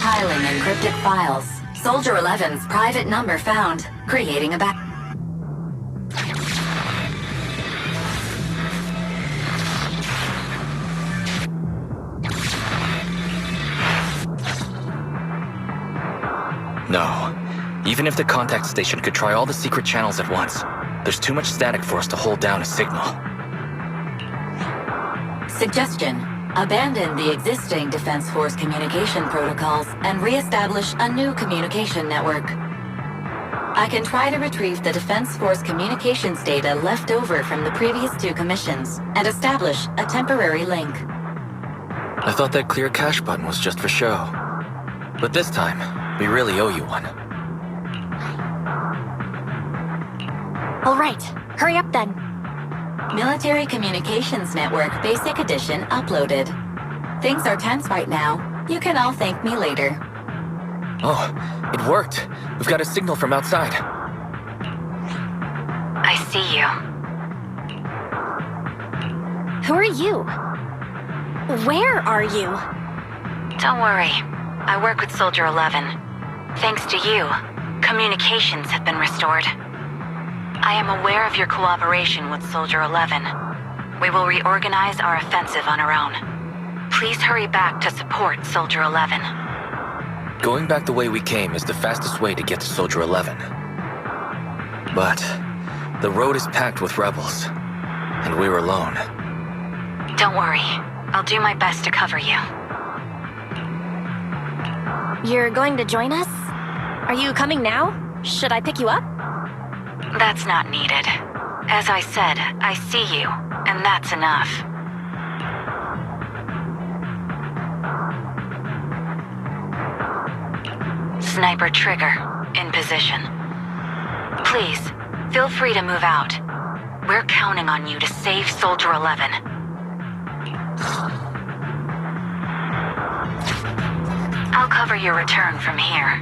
compiling encrypted files. Soldier 11's private number found, creating a back... No. Even if the contact station could try all the secret channels at once, there's too much static for us to hold down a signal. Suggestion. Abandon the existing Defense Force communication protocols and re-establish a new communication network. I can try to retrieve the Defense Force communications data left over from the previous 2 commissions and establish a temporary link. I thought that clear cache button was just for show. But this time, we really owe you one. All right, hurry up then. Military Communications Network Basic Edition uploaded. Things are tense right now. You can all thank me later. Oh, it worked. We've got a signal from outside. I see you. Who are you? Where are you? Don't worry. I work with Soldier 11. Thanks to you, communications have been restored. I am aware of your cooperation with Soldier 11. We will reorganize our offensive on our own. Please hurry back to support Soldier 11. Going back the way we came is the fastest way to get to Soldier 11. But the road is packed with rebels, and we're alone. Don't worry. I'll do my best to cover you. You're going to join us? Are you coming now? Should I pick you up? That's not needed. As I said, I see you, and that's enough. Sniper trigger, in position. Please, feel free to move out. We're counting on you to save Soldier 11. I'll cover your return from here.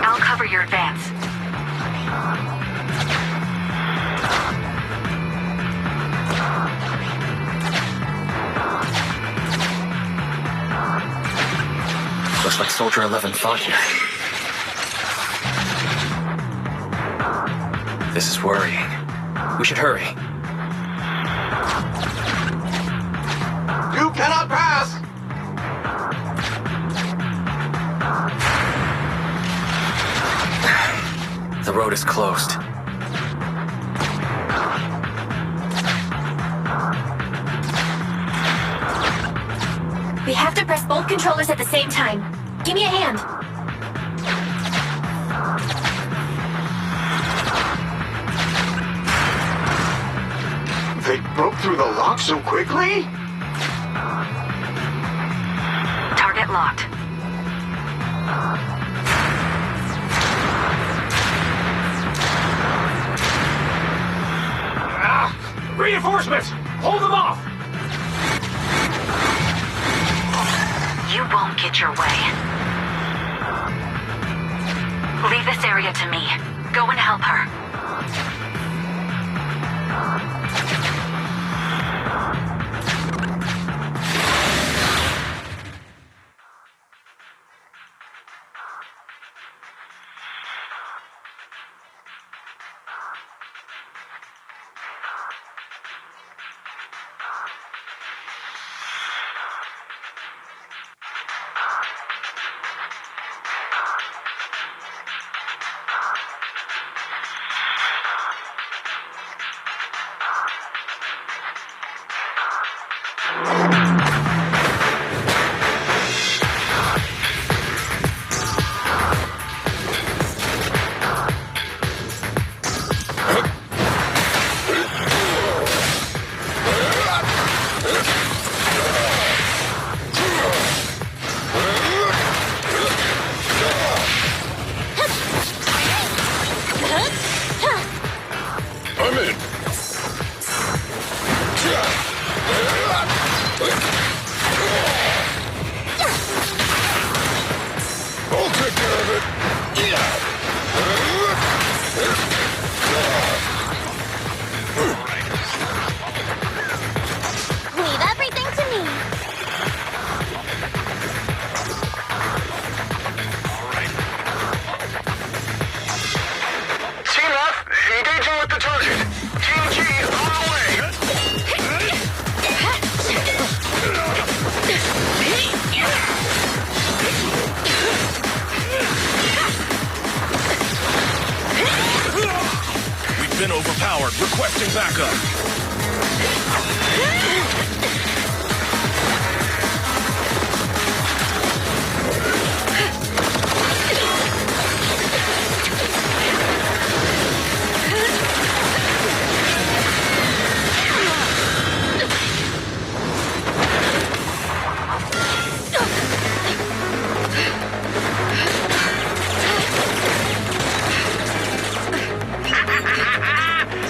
I'll cover your advance. Looks like Soldier 11 fought here. This is worrying. We should hurry. You cannot pass! The road is closed. We have to press both controllers at the same time. Give me a hand. They broke through the lock so quickly? Target locked. Reinforcements! Hold them off! You won't get your way. Leave this area to me. Go and help her. Requesting backup.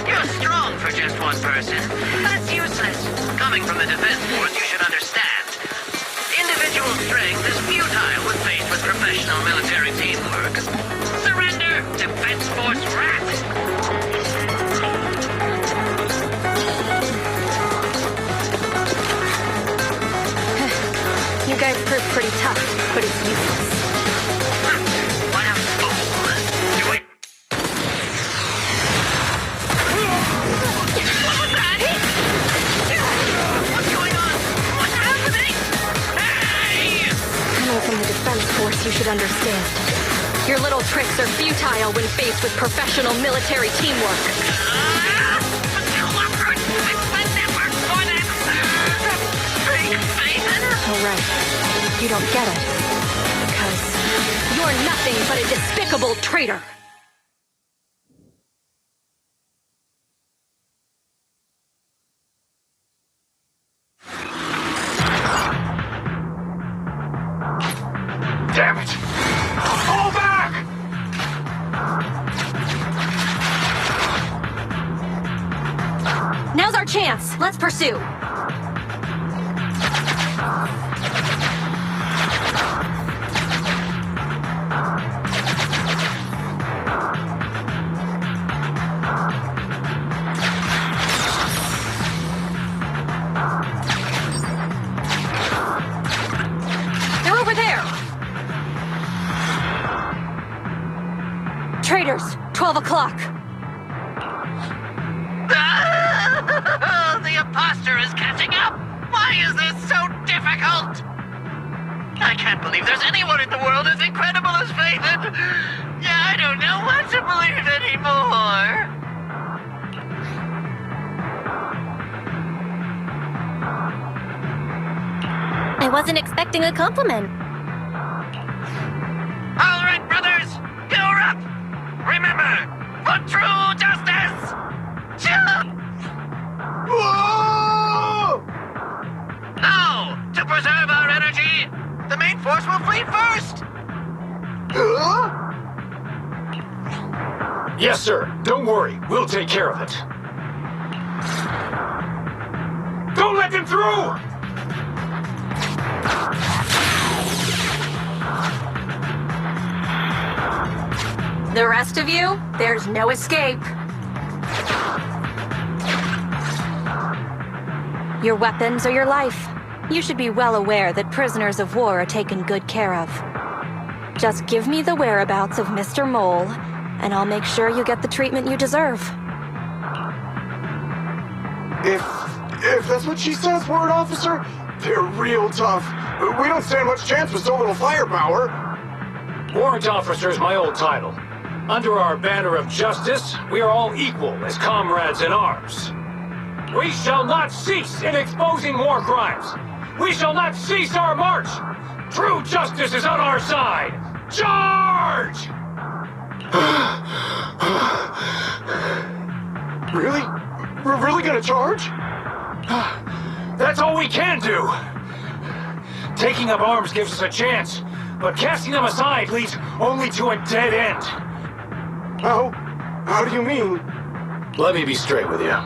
You're strong for just one person. That's useless. Coming from the Defense Force, you should understand. Individual strength is futile when faced with professional military teamwork. Surrender, Defense Force rat! You guys proved pretty tough, but it's useless. What a fool! Do it! What was that? What's going on? What's happening? Hey! Coming from the Defense Force, you should understand. Your little tricks are futile when faced with professional military teamwork. Alright, you don't get it. Because you're nothing but a despicable traitor. Damn it! Fall back! Now's our chance. Let's pursue. They're over there. Traitors, 12 o'clock. The imposter is catching up! Why is this so difficult? I can't believe there's anyone in the world as incredible as Phaeton! Yeah, I don't know what to believe anymore! I wasn't expecting a compliment. All right, brothers! You're up! Remember, for true justice! Whoa! Now, to preserve our energy, the main force will flee first! Yes, sir. Don't worry. We'll take care of it. Don't let them through! The rest of you, there's no escape. Your weapons are your life. You should be well aware that prisoners of war are taken good care of. Just give me the whereabouts of Mr. Mole, and I'll make sure you get the treatment you deserve. If that's what she says, Warrant Officer, they're real tough. We don't stand much chance with so little firepower. Warrant Officer is my old title. Under our banner of justice, we are all equal as comrades in arms. We shall not cease in exposing war crimes. We shall not cease our march. True justice is on our side. Charge! Really? We're really gonna charge? That's all we can do. Taking up arms gives us a chance, but casting them aside leads only to a dead end. How do you mean? Let me be straight with you.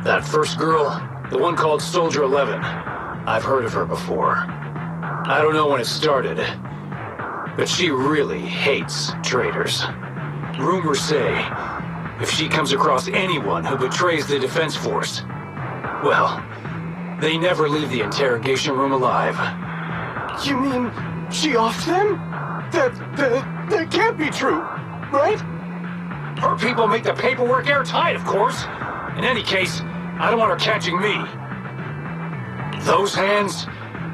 That first girl, the one called Soldier 11, I've heard of her before. I don't know when it started, but she really hates traitors. Rumors say, if she comes across anyone who betrays the Defense Force, well, they never leave the interrogation room alive. You mean she offed them? That can't be true, right? Her people make the paperwork airtight, of course. In any case, I don't want her catching me. Those hands,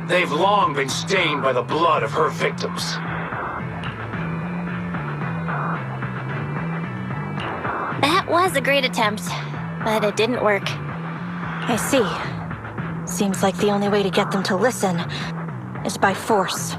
they've long been stained by the blood of her victims. That was a great attempt. but it didn't work. I see. Seems like the only way to get them to listen is by force.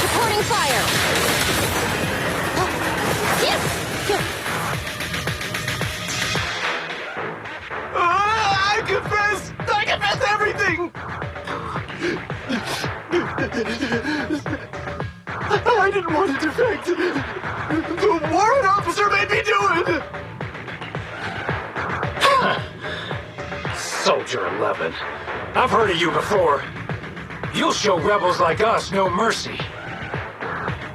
Reporting fire! I confess everything! I didn't want to defect. The warrant officer made me do it! Soldier 11. I've heard of you before. You'll show rebels like us no mercy.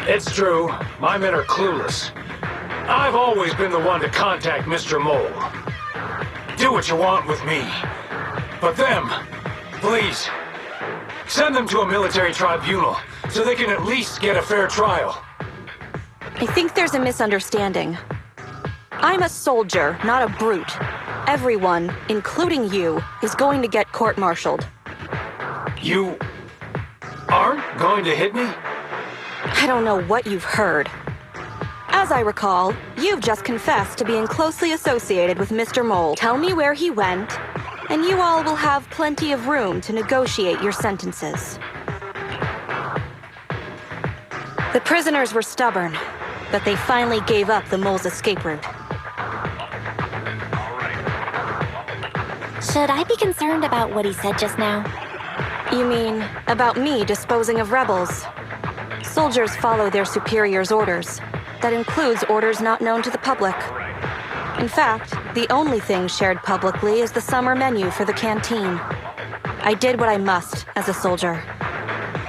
It's true, my men are clueless. I've always been the one to contact Mr. Mole. Do what you want with me. But them, please, send them to a military tribunal so they can at least get a fair trial. I think there's a misunderstanding. I'm a soldier, not a brute. Everyone, including you, is going to get court-martialed. You aren't going to hit me? I don't know what you've heard. As I recall, you've just confessed to being closely associated with Mr. Mole. Tell me where he went, and you all will have plenty of room to negotiate your sentences. The prisoners were stubborn, but they finally gave up the Mole's escape route. Should I be concerned about what he said just now? You mean about me disposing of rebels? Soldiers follow their superiors' orders. That includes orders not known to the public. In fact, the only thing shared publicly is the summer menu for the canteen. I did what I must as a soldier.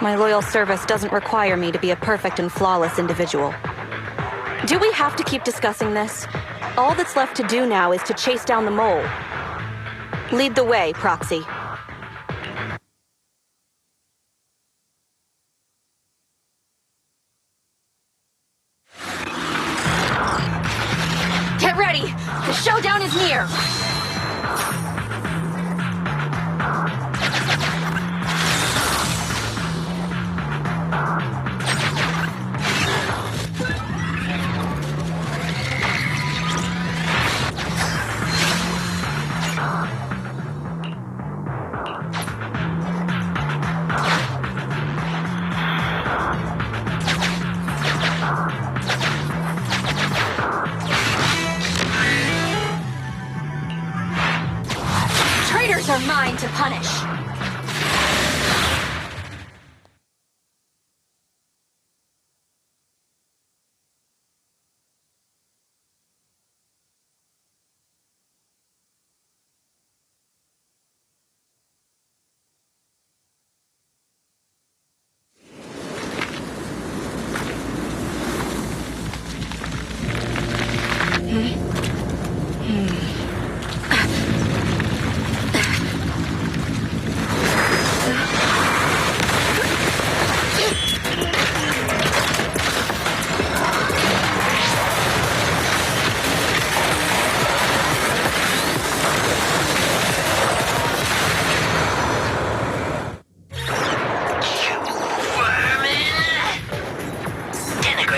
My loyal service doesn't require me to be a perfect and flawless individual. Do we have to keep discussing this? All that's left to do now is to chase down the Mole. Lead the way, Proxy. Get ready! The showdown is near! Traitors are mine to punish.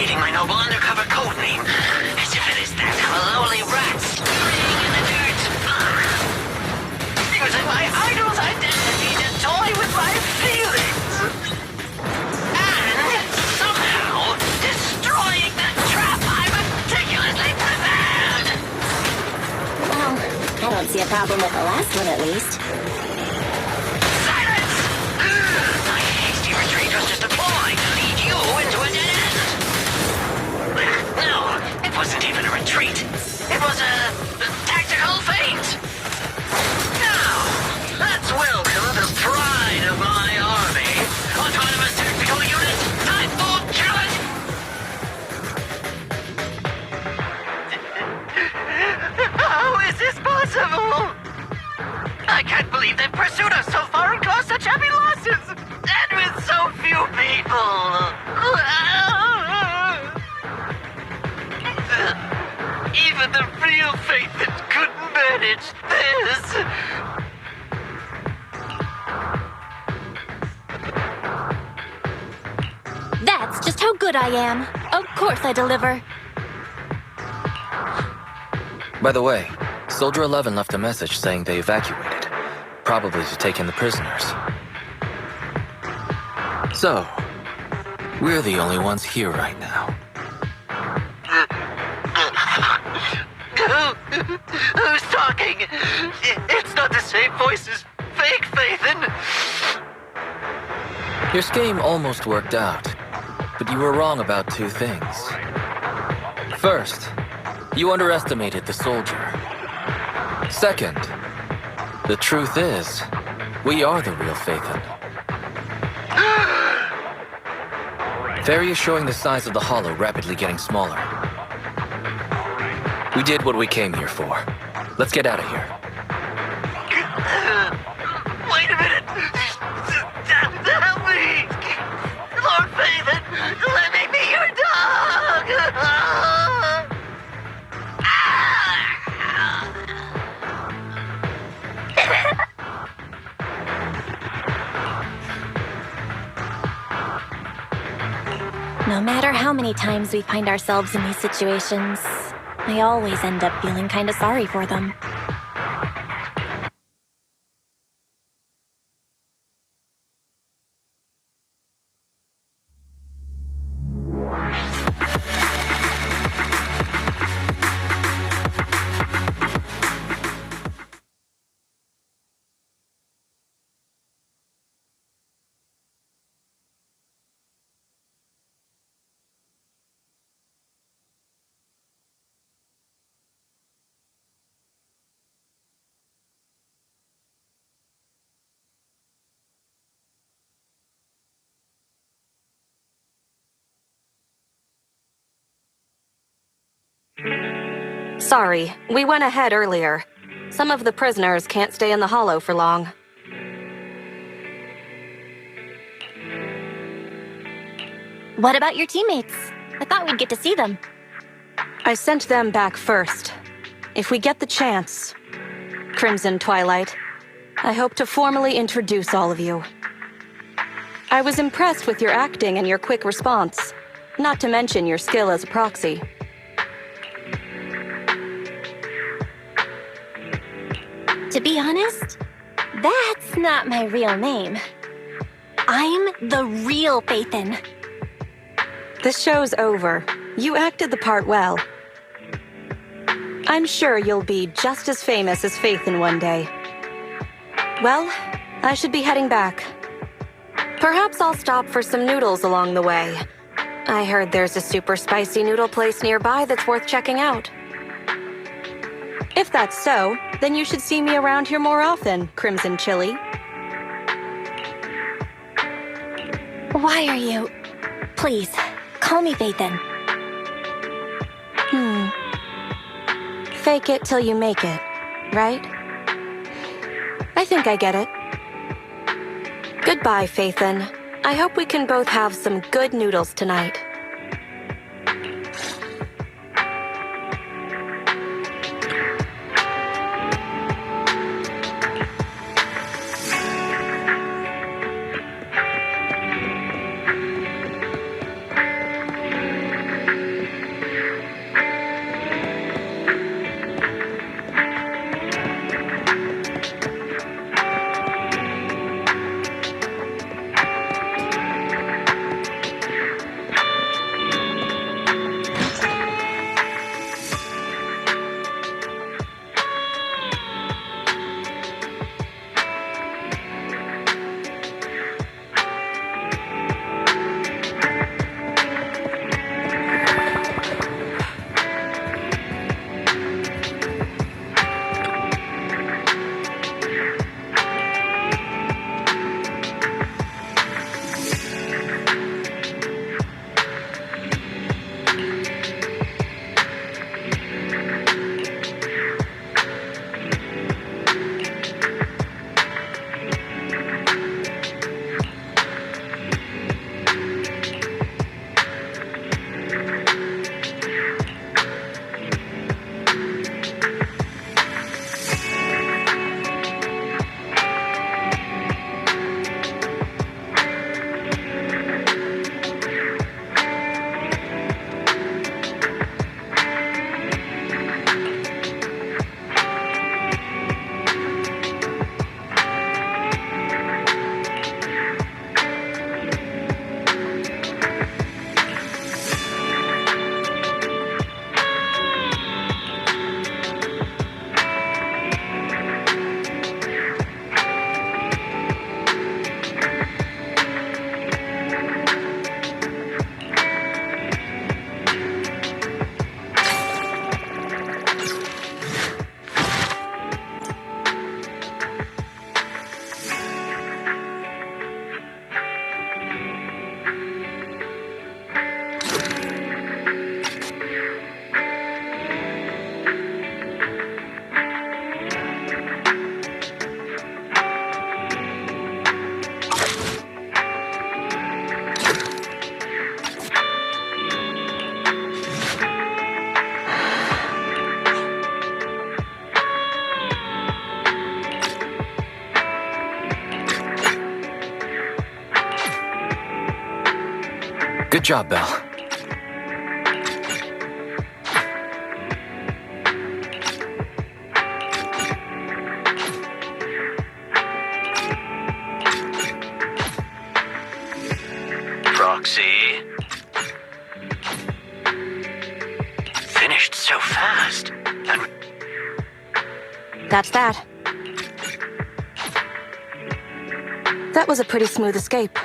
My noble undercover codename, as if it is that of a lowly rat straying in the dirt. Using my idol's identity to toy with my feelings. And somehow destroying the trap I meticulously prepared. Well, I don't see a problem with the last one at least. Silence! My hasty retreat was just a ploy to lead you in No, it wasn't even a retreat. It was a tactical feint. Now, let's welcome the pride of my army, Autonomous Tactical Unit Type 4 Challenge. How is this possible? I can't believe they've pursued us so far and caused such heavy losses! And with so few people! Even the real Phaeton couldn't manage this! That's just how good I am. Of course I deliver. By the way, Soldier 11 left a message saying they evacuated, probably to take in the prisoners. So, we're the only ones here right now. Who's talking? It's not the same voice as fake Phaeton! Your scheme almost worked out, but you were wrong about two things. First, you underestimated the soldier. Second, the truth is, we are the real Phaeton. Fairy is showing the size of the hollow rapidly getting smaller. We did what we came here for. Let's get out of here. Wait a minute! Help me! Lord Phaeton, let me be your dog! No matter how many times we find ourselves in these situations, I always end up feeling kinda sorry for them. Sorry, we went ahead earlier. Some of the prisoners can't stay in the hollow for long. What about your teammates? I thought we'd get to see them. I sent them back first. If we get the chance, Crimson Twilight, I hope to formally introduce all of you. I was impressed with your acting and your quick response, not to mention your skill as a proxy. To be honest, that's not my real name. I'm the real Phaeton. The show's over. You acted the part well. I'm sure you'll be just as famous as Phaeton one day. Well, I should be heading back. Perhaps I'll stop for some noodles along the way. I heard there's a super spicy noodle place nearby that's worth checking out. If that's so, then you should see me around here more often, Crimson Chili. Why are you... Please, call me Phaeton. Fake it till you make it, right? I think I get it. Goodbye, Phaeton. I hope we can both have some good noodles tonight. Good job, Belle. Roxy? Finished so fast. And That's that. That was a pretty smooth escape.